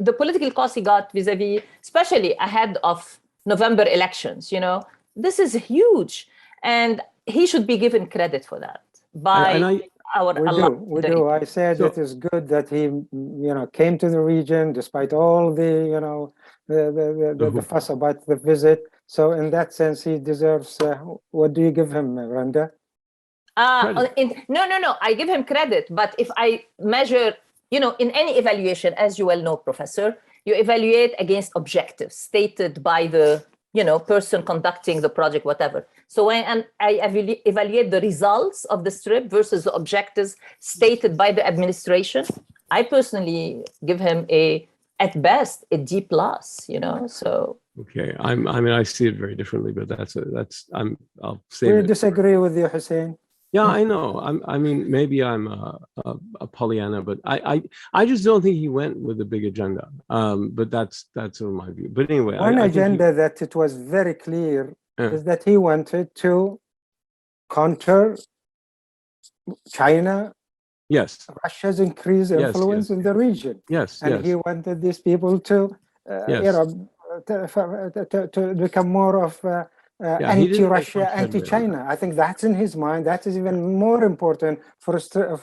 the political cost he got vis-a-vis, especially ahead of November elections, this is huge. And he should be given credit for that by our we do. I said it is good that he, came to the region despite all the, the fuss about the visit. So in that sense, he deserves. What do you give him, Randa? No. I give him credit, but if I measure, in any evaluation, as you well know, Professor, you evaluate against objectives stated by the person conducting the project, whatever. So when I evaluate the results of the trip versus the objectives stated by the administration, I personally give him at best a D+, so. Okay, I see it very differently, but I'll say. We disagree with you, Hussein. Yeah, I know. Maybe I'm a Pollyanna, but I just don't think he went with a big agenda. But that's sort of my view. But anyway, one agenda that it was very clear is that he wanted to counter China, Russia's increased influence in the region. And he wanted these people to, to become more of. Anti-Russia, anti-China. I think that's in his mind. That is even more important for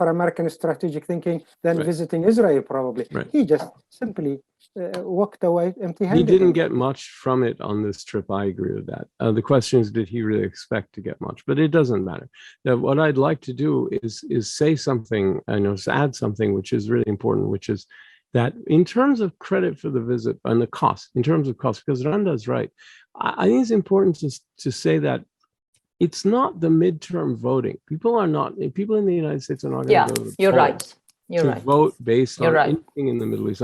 American strategic thinking than visiting Israel, probably. Right. He just simply walked away empty-handed. He didn't get much from it on this trip. I agree with that. The question is, did he really expect to get much? But it doesn't matter. Now, what I'd like to do is say something, add something which is really important, which is that in terms of credit for the visit and the cost, because Randa is right, I think it's important to say that it's not the midterm voting. People in the United States are not going to go to the polls to vote based on anything in the Middle East.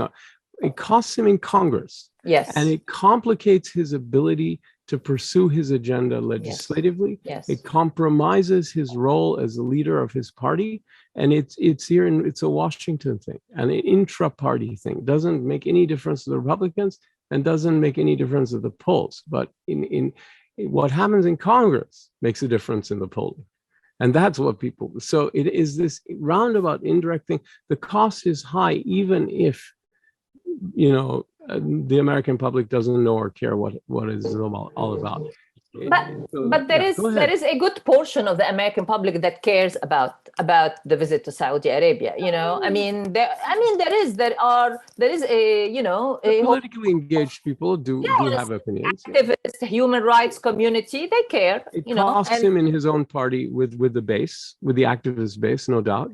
It costs him in Congress. Yes. And it complicates his ability to pursue his agenda legislatively. Yes. It compromises his role as the leader of his party. And it's a Washington thing, and an intra-party thing. Doesn't make any difference to the Republicans and doesn't make any difference to the polls. But in what happens in Congress makes a difference in the polling. And that's what so it is this roundabout indirect thing. The cost is high, even if, the American public doesn't know or care what it's all about. But there is a good portion of the American public that cares about the visit to Saudi Arabia. There is a politically engaged people do have opinions. Activists, human rights community, they care. It costs him in his own party with the activist base, no doubt.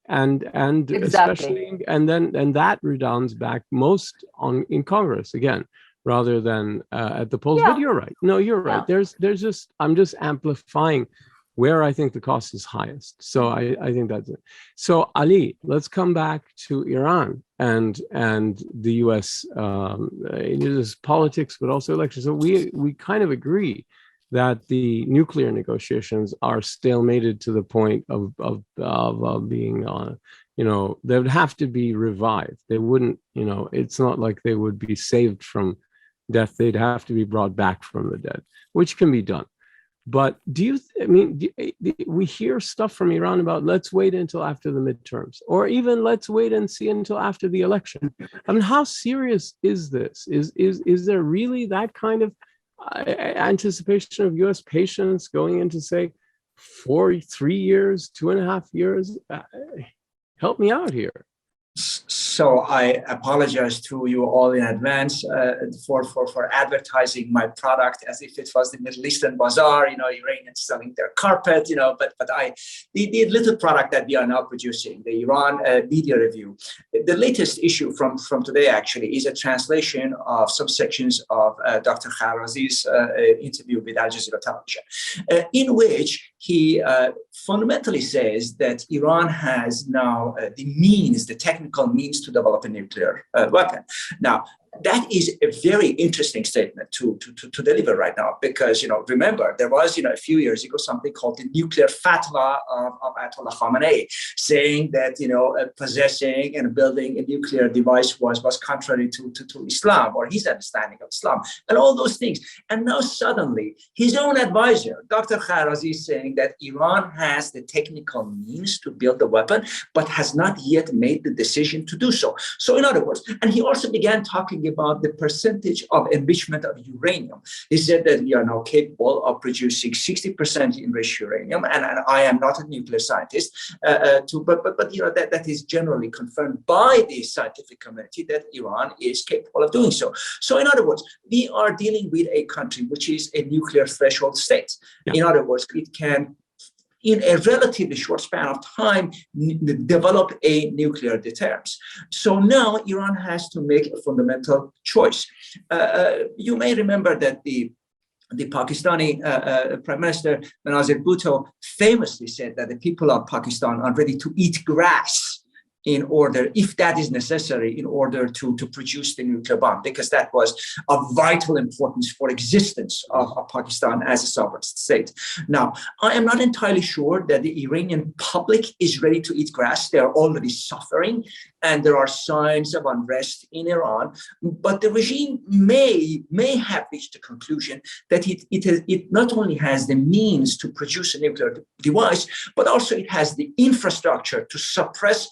And especially and that redounds back most in Congress again, rather than at the polls. But you're right. No, you're right. There's just I'm just amplifying where I think the cost is highest. So I think that's it. So Ali, let's come back to Iran and the U.S. It is politics, but also elections. So we kind of agree that the nuclear negotiations are stalemated to the point of being they would have to be revived. They wouldn't, it's not like they would be saved from death. They'd have to be brought back from the dead, which can be done. But we hear stuff from Iran about let's wait until after the midterms, or even let's wait and see until after the election. I mean, how serious is this? Is there really that kind of anticipation of U.S. patience going into, say, 3 years, 2.5 years? Help me out here. So I apologize to you all in advance for advertising my product as if it was the Middle Eastern bazaar, Iranians selling their carpet, but the little product that we are now producing, the Iran Media Review. The latest issue from today actually is a translation of some sections of Dr. Kharazi's interview with Al Jazeera television, in which he fundamentally says that Iran has now the technical means to develop a nuclear weapon. Now, that is a very interesting statement to deliver right now, because, remember, there was, a few years ago, something called the nuclear fatwa of Ayatollah Khamenei, saying that, possessing and building a nuclear device was contrary to Islam, or his understanding of Islam, and all those things. And now suddenly his own advisor, Dr. Kharazi, is saying that Iran has the technical means to build the weapon, but has not yet made the decision to do so. So in other words, and he also began talking about the percentage of enrichment of uranium. He said that we are now capable of producing 60% enriched uranium, and I am not a nuclear scientist, but that is generally confirmed by the scientific community that Iran is capable of doing so. So in other words, we are dealing with a country which is a nuclear threshold state. Yeah. In other words, it can, in a relatively short span of time, develop a nuclear deterrence. So now Iran has to make a fundamental choice. You may remember that the Pakistani Prime Minister Benazir Bhutto famously said that the people of Pakistan are ready to eat grass in order, if that is necessary, in order to produce the nuclear bomb, because that was of vital importance for existence of Pakistan as a sovereign state. Now, I am not entirely sure that the Iranian public is ready to eat grass. They are already suffering, and there are signs of unrest in Iran. But the regime may have reached the conclusion that it not only has the means to produce a nuclear device, but also it has the infrastructure to suppress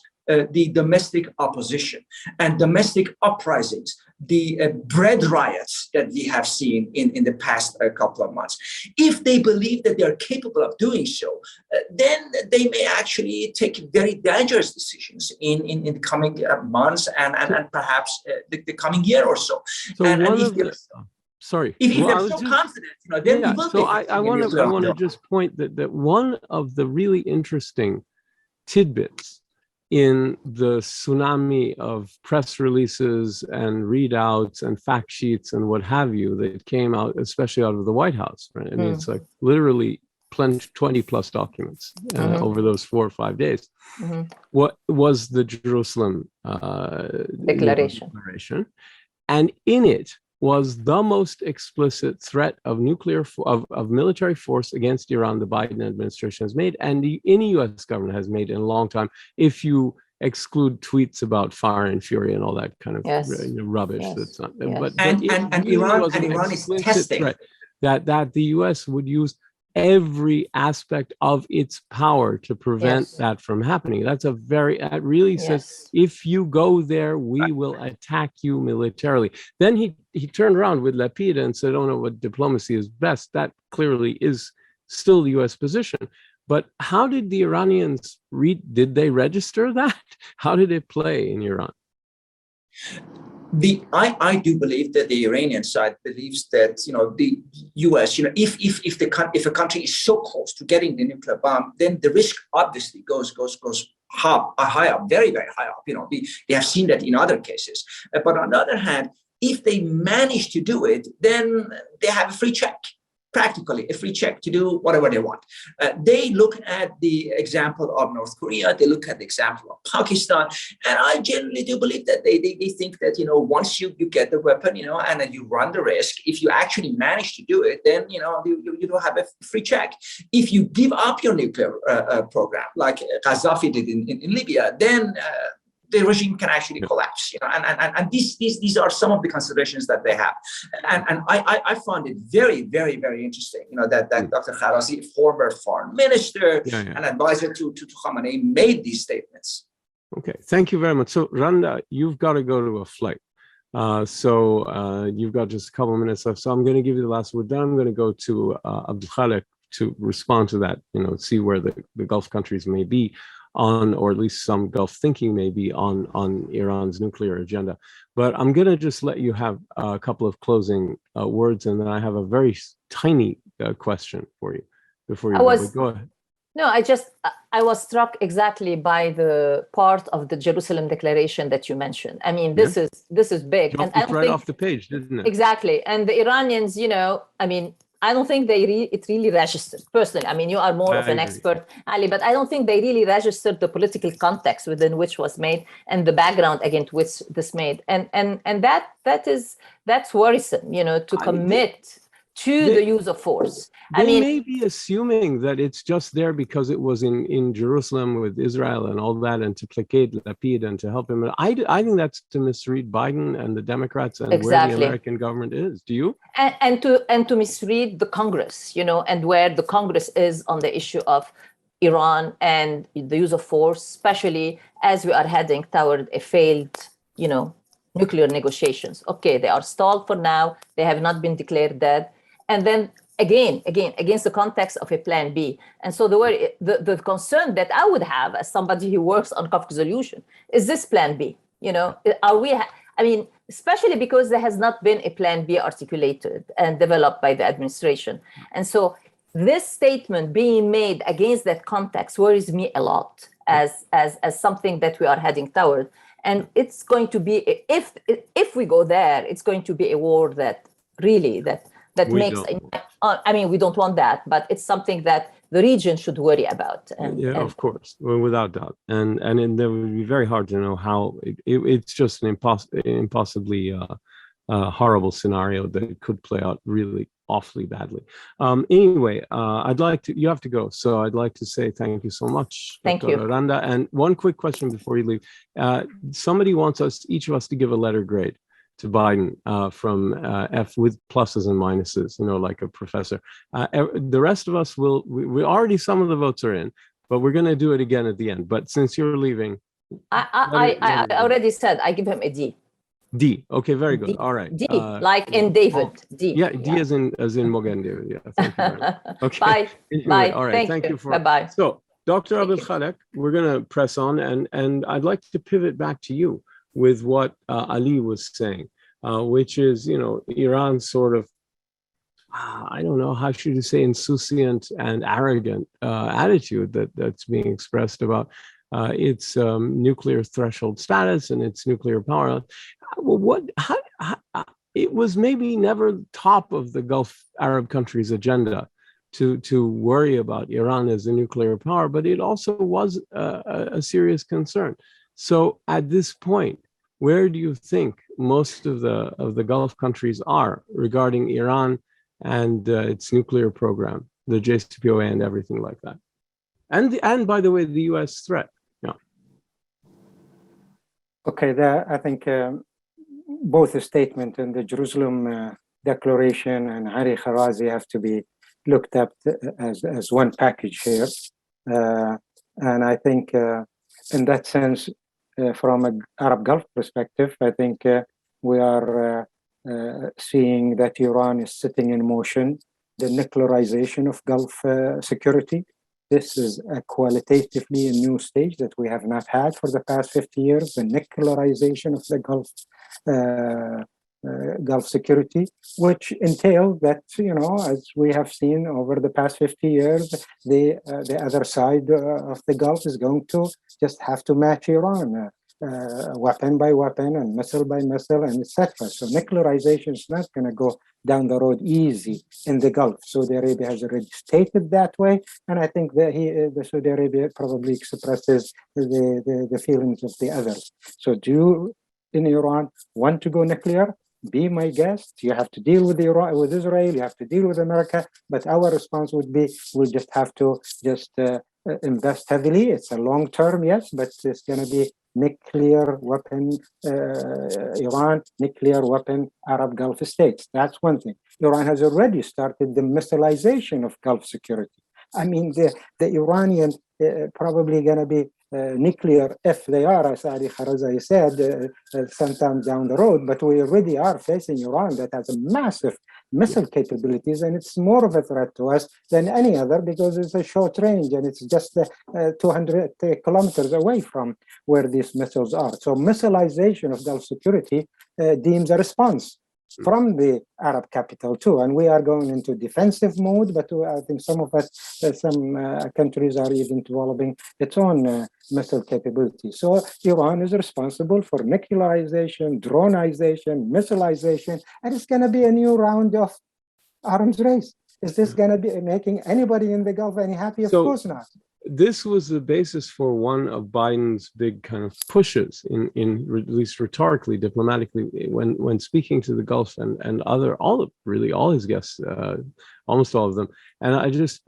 the domestic opposition and domestic uprisings, the bread riots that we have seen in the past couple of months. If they believe that they are capable of doing so, then they may actually take very dangerous decisions in the coming months and perhaps the coming year or so. Sorry. If they're so confident, then we will. So I want to just point that one of the really interesting tidbits in the tsunami of press releases and readouts and fact sheets and what have you that came out, especially out of the White House, right? I mean, it's like literally 20 plus documents over those 4 or 5 days. What was the Jerusalem declaration? And in it was the most explicit threat of military force against Iran the Biden administration has made, and any U.S. government has made in a long time, if you exclude tweets about fire and fury and all that kind of rubbish. That's not. But Iran is testing that the U.S. would use every aspect of its power to prevent that from happening. That's it really says, if you go there, we will attack you militarily. Then he turned around with Lapid and said, oh no, what diplomacy is best. That clearly is still the US position. But how did the Iranians did they register that? How did it play in Iran? I do believe that the Iranian side believes that the U.S. if a country is so close to getting the nuclear bomb, then the risk obviously goes high up, very, very high up. We have seen that in other cases. But on the other hand, if they manage to do it, then they have a free check. practically a free check to do whatever they want. They look at the example of North Korea, they look at the example of Pakistan, and I generally do believe that they think that, once you get the weapon, and then you run the risk, if you actually manage to do it, then, you don't have a free check. If you give up your nuclear program, like Gaddafi did in Libya, then the regime can actually collapse, and these are some of the considerations that they have, and I found it very, very, very interesting, that Dr. Kharazi, former foreign minister and advisor to Khamenei, made these statements. Okay, thank you very much. So Randa, you've got to go to a flight, so you've got just a couple of minutes left. So I'm going to give you the last word. Then I'm going to go to Abdulkhaleq to respond to that, see where the Gulf countries may be on, or at least some Gulf thinking maybe on Iran's nuclear agenda. But I'm going to just let you have a couple of closing words, and then I have a very tiny question for you before you go ahead. No, I was struck exactly by the part of the Jerusalem Declaration that you mentioned. I mean, this is big. And I don't think, off the page, didn't it? Exactly. And the Iranians, I don't think it really registered. Personally, you are more of an expert, Ali, but I don't think they really registered the political context within which was made and the background against which this made. And that's worrisome, to commit to the use of force. They may be assuming that it's just there because it was in Jerusalem with Israel and all that, and to placate Lapid and to help him. I think that's to misread Biden and the Democrats and where the American government is. Do you? And to misread the Congress, and where the Congress is on the issue of Iran and the use of force, especially as we are heading toward a failed, nuclear negotiations. Okay, they are stalled for now. They have not been declared dead. And then again, against the context of a plan B. And so the concern that I would have as somebody who works on conflict resolution is this plan B. Are we, especially because there has not been a plan B articulated and developed by the administration. And so this statement being made against that context worries me a lot as something that we are heading toward. And it's going to be, if we go there, it's going to be a war that really, that makes, we don't want that, but it's something that the region should worry about. Of course, without doubt. And it would be very hard to know how, it's just an impossibly horrible scenario that it could play out really awfully badly. Anyway, you have to go. So I'd like to say thank you so much, Thank you, Randa. And one quick question before you leave. Somebody wants each of us to give a letter grade to Biden from F with pluses and minuses, like a professor. The rest of us we already, some of the votes are in, but we're going to do it again at the end. But since you're leaving. I already said I give him a D. D. Okay, very good. D. All right. D, like in David. D. Yeah, D as in Mogen David. Yeah, thank you very much. Okay. Bye. Bye. All right. Thank you for. Bye-bye. So, Dr. Abdelhalek, we're going to press on, and I'd like to pivot back to you with what Ali was saying, which is, Iran's sort of, I don't know, how should you say, insouciant and arrogant attitude that's being expressed about its nuclear threshold status and its nuclear power. It was maybe never top of the Gulf Arab countries' agenda to worry about Iran as a nuclear power, but it also was a serious concern. So at this point, where do you think most of the Gulf countries are regarding Iran and its nuclear program, the JCPOA and everything like that? And by the way, the U.S. threat. Yeah. Okay, I think both the statement and the Jerusalem Declaration and Hari Kharazi have to be looked at as one package here. And I think in that sense, from an Arab Gulf perspective, I think we are seeing that Iran is setting in motion the nuclearization of Gulf security. This is qualitatively a new stage that we have not had for the past 50 years, the nuclearization of the Gulf security, which entails that, as we have seen over the past 50 years, the other side of the Gulf is going to just have to match Iran. weapon by weapon and missile by missile and etc. So nuclearization is not going to go down the road easy in the Gulf. Saudi Arabia has already stated that way, and I think that the Saudi Arabia probably expresses the feelings of the others. So do you in Iran want to go nuclear? Be my guest. You have to deal with Iran, with Israel. You have to deal with America. But our response would be, we'll just have to invest heavily. It's a long term, yes, but it's going to be nuclear weapon Iran, nuclear weapon Arab Gulf states. That's one thing. Iran has already started the missilization of Gulf security. I mean, the Iranian probably going to be nuclear if they are, as Ali Kharazai said, sometime down the road. But we already are facing Iran that has a massive missile capabilities, and it's more of a threat to us than any other because it's a short range and it's just 200 kilometers away from where these missiles are. So missilization of Gulf security deems a response from the Arab capital too, and we are going into defensive mode. But I think some of us, some countries are even developing its own missile capability. So Iran is responsible for nuclearization, dronization, missilization, and it's going to be a new round of arms race. Is this going to be making anybody in the Gulf any happy? Of course not. This was the basis for one of Biden's big kind of pushes in at least rhetorically, diplomatically, when speaking to the Gulf and all his guests, almost all of them. And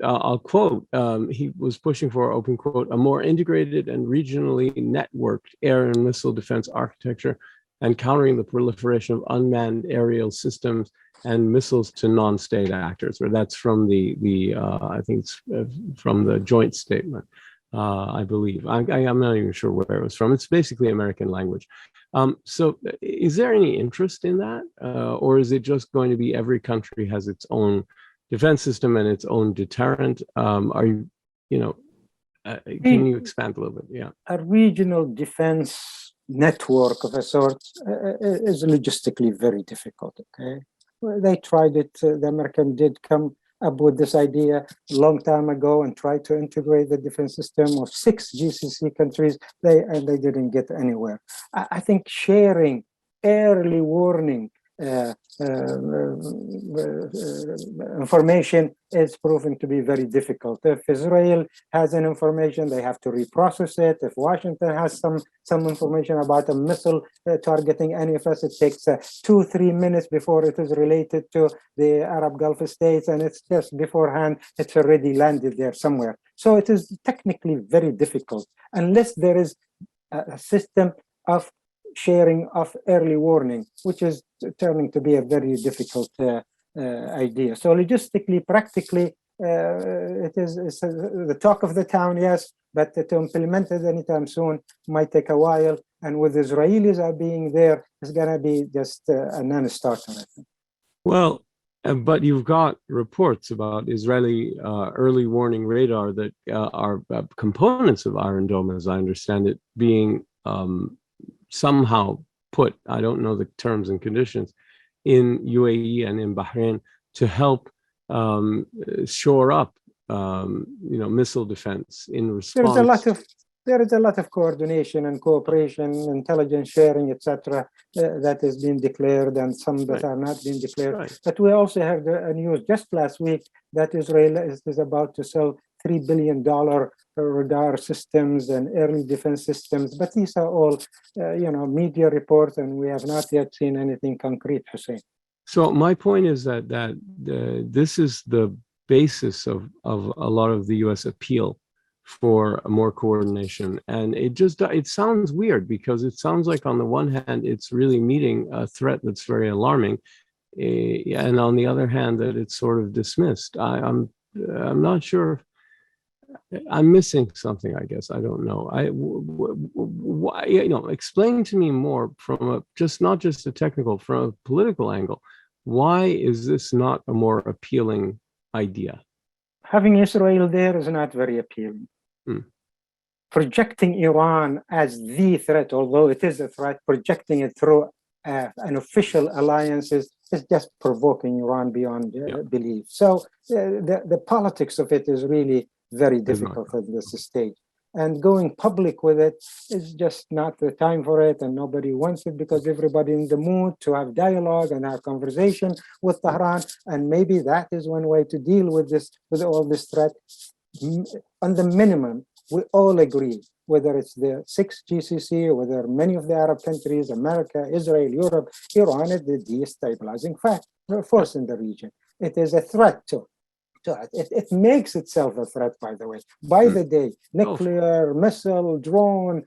I'll quote, he was pushing for, open quote, a more integrated and regionally networked air and missile defense architecture and countering the proliferation of unmanned aerial systems and missiles to non-state actors. Or that's from I think it's from the joint statement, I believe. I'm not even sure where it was from. It's basically American language. So is there any interest in that? Or is it just going to be every country has its own defense system and its own deterrent? Can you expand a little bit? Yeah. A regional defense network of a sort is logistically very difficult, okay? They tried it, the American did come up with this idea a long time ago and tried to integrate the defense system of 6 GCC countries, and they didn't get anywhere. I think sharing early warning information is proven to be very difficult. If Israel has an information, they have to reprocess it. If Washington has some information about a missile targeting any of us, it takes 2-3 minutes before it is related to the Arab Gulf states, and it's just beforehand, it's already landed there somewhere. So it is technically very difficult unless there is a system of sharing of early warning, which is turning to be a very difficult idea. So logistically, practically, it's the talk of the town, yes, but to implement it anytime soon might take a while. And with Israelis being there, it's going to be just a non-starter, I think. Well, but you've got reports about Israeli early warning radar that are components of Iron Dome, as I understand it, being somehow put, I don't know the terms and conditions, in UAE and in Bahrain to help shore up, missile defense in response. There is a lot of coordination and cooperation, intelligence sharing, etc., that is being declared, and some that are not being declared. Right. But we also have the news just last week that Israel is about to sell $3 billion radar systems and early defense systems. But these are all, media reports, and we have not yet seen anything concrete, Hussein. So my point is that this is the basis of a lot of the U.S. appeal for more coordination. And it sounds weird because it sounds like on the one hand, it's really meeting a threat that's very alarming. And on the other hand, that it's sort of dismissed. I'm not sure. I'm missing something, I guess. I don't know. Explain to me more from not just a technical, from a political angle. Why is this not a more appealing idea? Having Israel there is not very appealing. Projecting Iran as the threat, although it is a threat, projecting it through an official alliance is just provoking Iran beyond belief. So the politics of it is really very difficult at this stage. and going public with it is just not the time for it, and nobody wants it because everybody in the mood to have dialogue and have conversation with Tehran, and maybe that is one way to deal with this, with all this threat. On the minimum, we all agree, whether it's the 6 GCC, or whether many of the Arab countries, America, Israel, Europe, Iran is the destabilizing force in the region. It is a threat to it makes itself a threat, by the way. By the day, nuclear, missile, drone,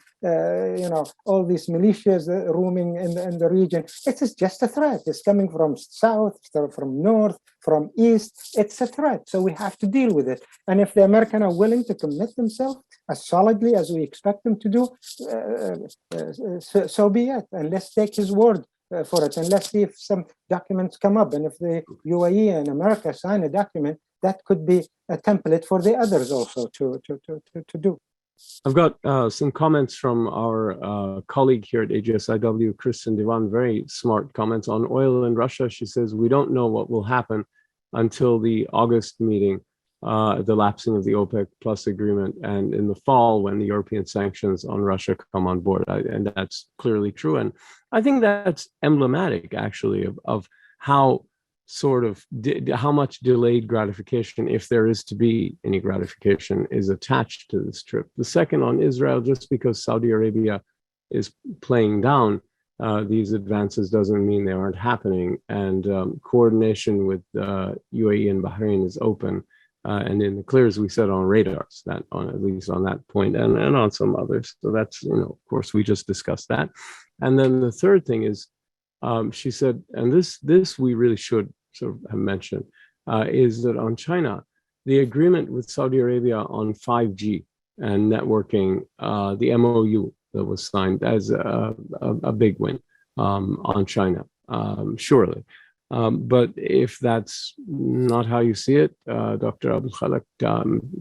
all these militias roaming in the region. It is just a threat. It's coming from south, from north, from east. It's a threat. So we have to deal with it. And if the Americans are willing to commit themselves as solidly as we expect them to do, so be it. And let's take his word for it. And let's see if some documents come up. And if the UAE and America sign a document, that could be a template for the others also to do. I've got some comments from our colleague here at AGSIW, Kristen Divan, very smart comments on oil in Russia. She says, we don't know what will happen until the August meeting, the lapsing of the OPEC plus agreement, and in the fall when the European sanctions on Russia come on board. And that's clearly true. And I think that's emblematic, actually, of how how much delayed gratification, if there is to be any gratification, is attached to this trip. The second on Israel, just because Saudi Arabia is playing down these advances doesn't mean they aren't happening. And coordination with UAE and Bahrain is open. And in the clears, we said on radars, that on at least on that point, and on some others. So that's, of course, we just discussed that. And then the third thing is, she said, and this we really should sort of have mentioned, is that on China, the agreement with Saudi Arabia on 5G and networking, the MOU that was signed as a big win on China, surely. But if that's not how you see it, Dr. Abdelhalek,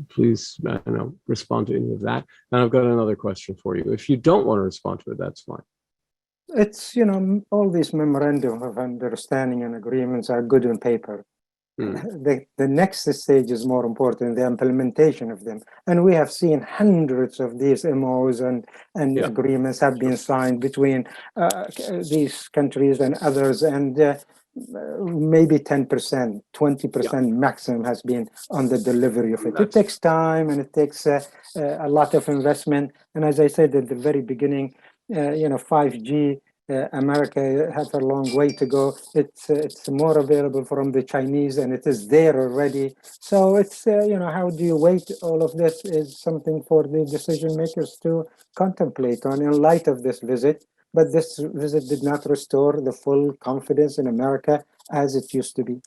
please respond to any of that. And I've got another question for you. If you don't want to respond to it, that's fine. It's, all these memorandum of understanding and agreements are good on paper. The next stage is more important, the implementation of them. And we have seen hundreds of these MOs and agreements have been signed between these countries and others. And maybe 10%, 20% maximum has been on the delivery of it. It takes time and it takes a lot of investment. And as I said at the very beginning, 5G, America has a long way to go. It's more available from the Chinese, and it is there already. So it's how do you weight all of this is something for the decision makers to contemplate on in light of this visit. But this visit did not restore the full confidence in America as it used to be.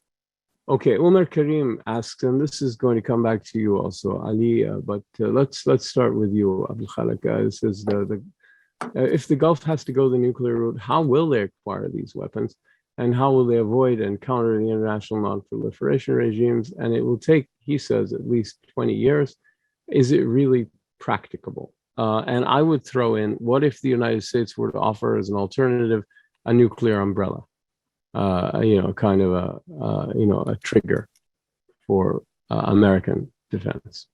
Okay, Umar Karim asks, and this is going to come back to you also, Ali. But let's start with you, Abdelhalek. This is if the Gulf has to go the nuclear route, how will they acquire these weapons? And how will they avoid and counter the international non-proliferation regimes? And it will take, he says, at least 20 years. Is it really practicable? And I would throw in, what if the United States were to offer as an alternative a nuclear umbrella? Kind of a trigger for American defense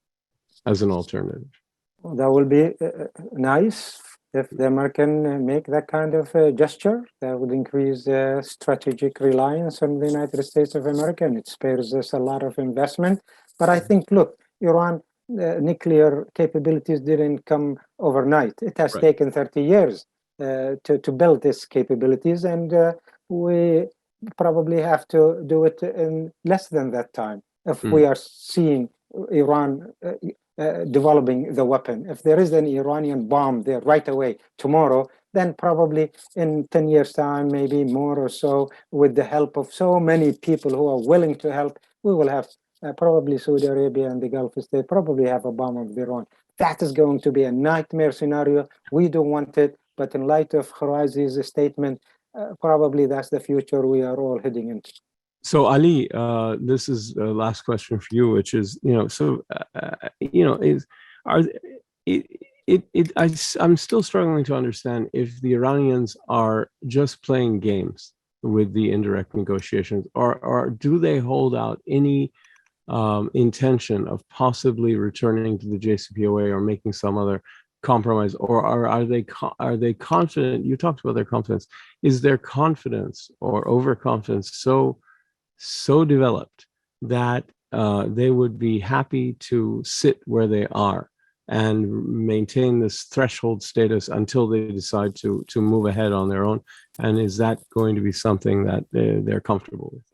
as an alternative. Well, that will be nice. If the American make that kind of gesture, that would increase strategic reliance on the United States of America, and it spares us a lot of investment. But I think, look, Iran nuclear capabilities didn't come overnight. It has taken 30 years to build these capabilities, and we probably have to do it in less than that time if we are seeing Iran developing the weapon. If there is an Iranian bomb there right away tomorrow, then probably in 10 years' time, maybe more or so, with the help of so many people who are willing to help, we will have probably Saudi Arabia and the Gulf State probably have a bomb of their own. That is going to be a nightmare scenario. We don't want it, but in light of Kharaizi's statement, probably that's the future we are all heading into. So Ali, this is the last question for you, which is, I'm still struggling to understand if the Iranians are just playing games with the indirect negotiations, or do they hold out any intention of possibly returning to the JCPOA or making some other compromise, or are they confident? You talked about their confidence. Is their confidence or overconfidence so developed that they would be happy to sit where they are and maintain this threshold status until they decide to move ahead on their own? And is that going to be something that they're comfortable with?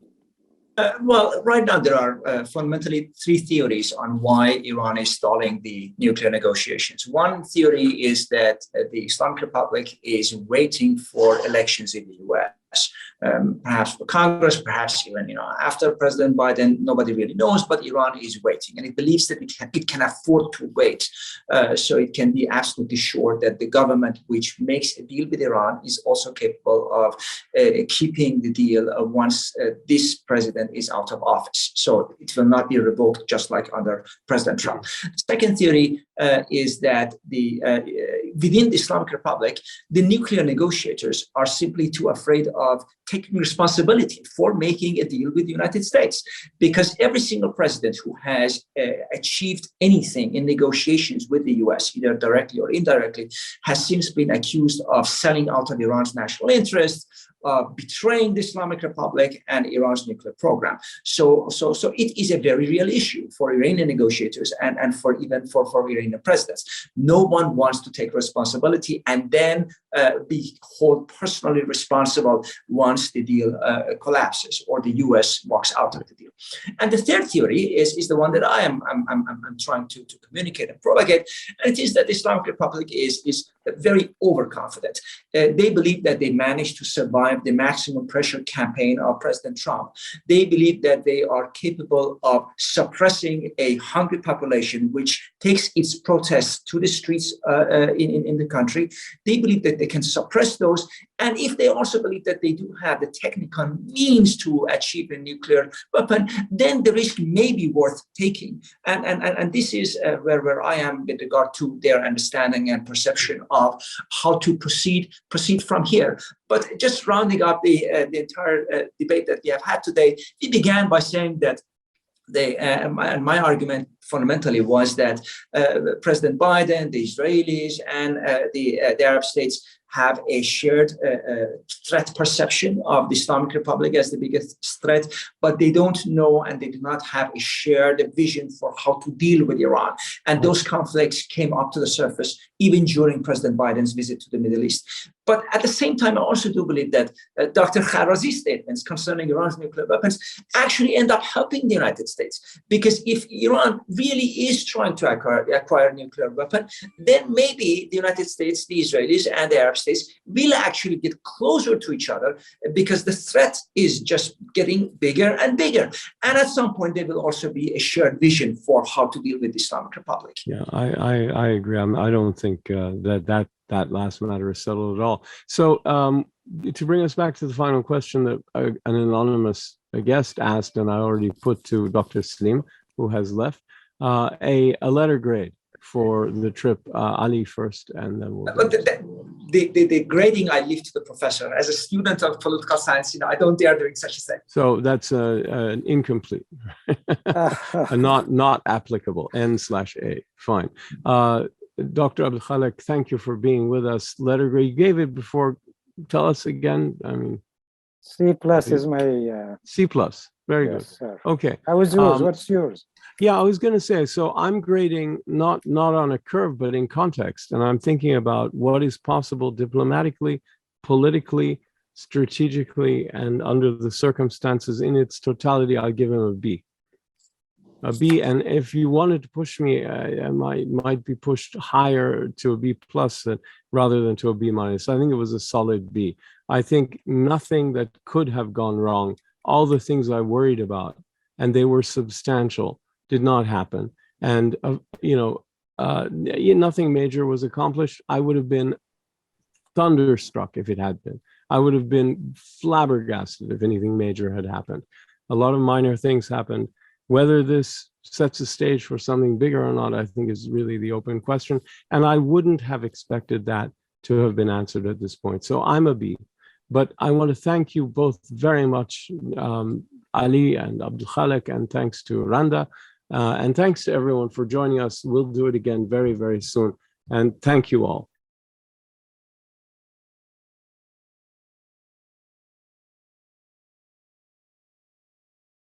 Well, right now there are fundamentally three theories on why Iran is stalling the nuclear negotiations. One theory is that the Islamic Republic is waiting for elections in the US. Perhaps for Congress, perhaps even after President Biden, nobody really knows, but Iran is waiting, and it believes that it can afford to wait, so it can be absolutely sure that the government which makes a deal with Iran is also capable of keeping the deal once this president is out of office. So it will not be revoked, just like under President Trump. The second theory is that within the Islamic Republic, the nuclear negotiators are simply too afraid of taking responsibility for making a deal with the United States, because every single president who has achieved anything in negotiations with the US, either directly or indirectly, has since been accused of selling out of Iran's national interest, betraying the Islamic Republic and Iran's nuclear program. So it is a very real issue for Iranian negotiators and for Iranian presidents. No one wants to take responsibility and then be held personally responsible once the deal collapses or the US walks out of the deal. And the third theory is the one that I'm trying to communicate and propagate, and it is that the Islamic Republic is very overconfident. They believe that they managed to survive the maximum pressure campaign of President Trump. They believe that they are capable of suppressing a hungry population which takes its protests to the streets in the country. They believe that they can suppress those. And if they also believe that they do have the technical means to achieve a nuclear weapon, then the risk may be worth taking. And this is where I am with regard to their understanding and perception of how to proceed from here. But just rounding up the entire debate that we have had today, we began by saying that my argument fundamentally was that President Biden, the Israelis, and the Arab states have a shared threat perception of the Islamic Republic as the biggest threat, but they don't know and they do not have a shared vision for how to deal with Iran. And those conflicts came up to the surface even during President Biden's visit to the Middle East. But at the same time, I also do believe that Dr. Kharazi's statements concerning Iran's nuclear weapons actually end up helping the United States. Because if Iran really is trying to acquire a nuclear weapon, then maybe the United States, the Israelis, and the Arab states will actually get closer to each other, because the threat is just getting bigger and bigger. And at some point, there will also be a shared vision for how to deal with the Islamic Republic. Yeah, I agree. I don't think that last matter is settled at all. So to bring us back to the final question that an anonymous guest asked, and I already put to Dr. Salim, who has left, a letter grade for the trip. Ali first, and then we'll. But the grading I leave to the professor. As a student of political science, I don't dare doing such a thing. So that's an incomplete, not applicable. N/A. Fine. Dr. Abdelhalek, thank you for being with us. Letter grade, you gave it before. Tell us again. I mean, C+ is my C+. Very yes, good. Sir. Okay. How was yours? What's yours? Yeah, I was going to say, so I'm grading not on a curve, but in context. And I'm thinking about what is possible diplomatically, politically, strategically, and under the circumstances in its totality. I'll give him a B. A B, and if you wanted to push me, I might be pushed higher to a B+ rather than to a B-. I think it was a solid B. I think nothing that could have gone wrong, all the things I worried about, and they were substantial, did not happen. And nothing major was accomplished. I would have been thunderstruck if it had been. I would have been flabbergasted if anything major had happened. A lot of minor things happened. Whether this sets a stage for something bigger or not, I think is really the open question. And I wouldn't have expected that to have been answered at this point. So I'm a B. But I want to thank you both very much Ali and Abdulkhaleq, and thanks to Randa. And thanks to everyone for joining us. We'll do it again very, very soon. And thank you all.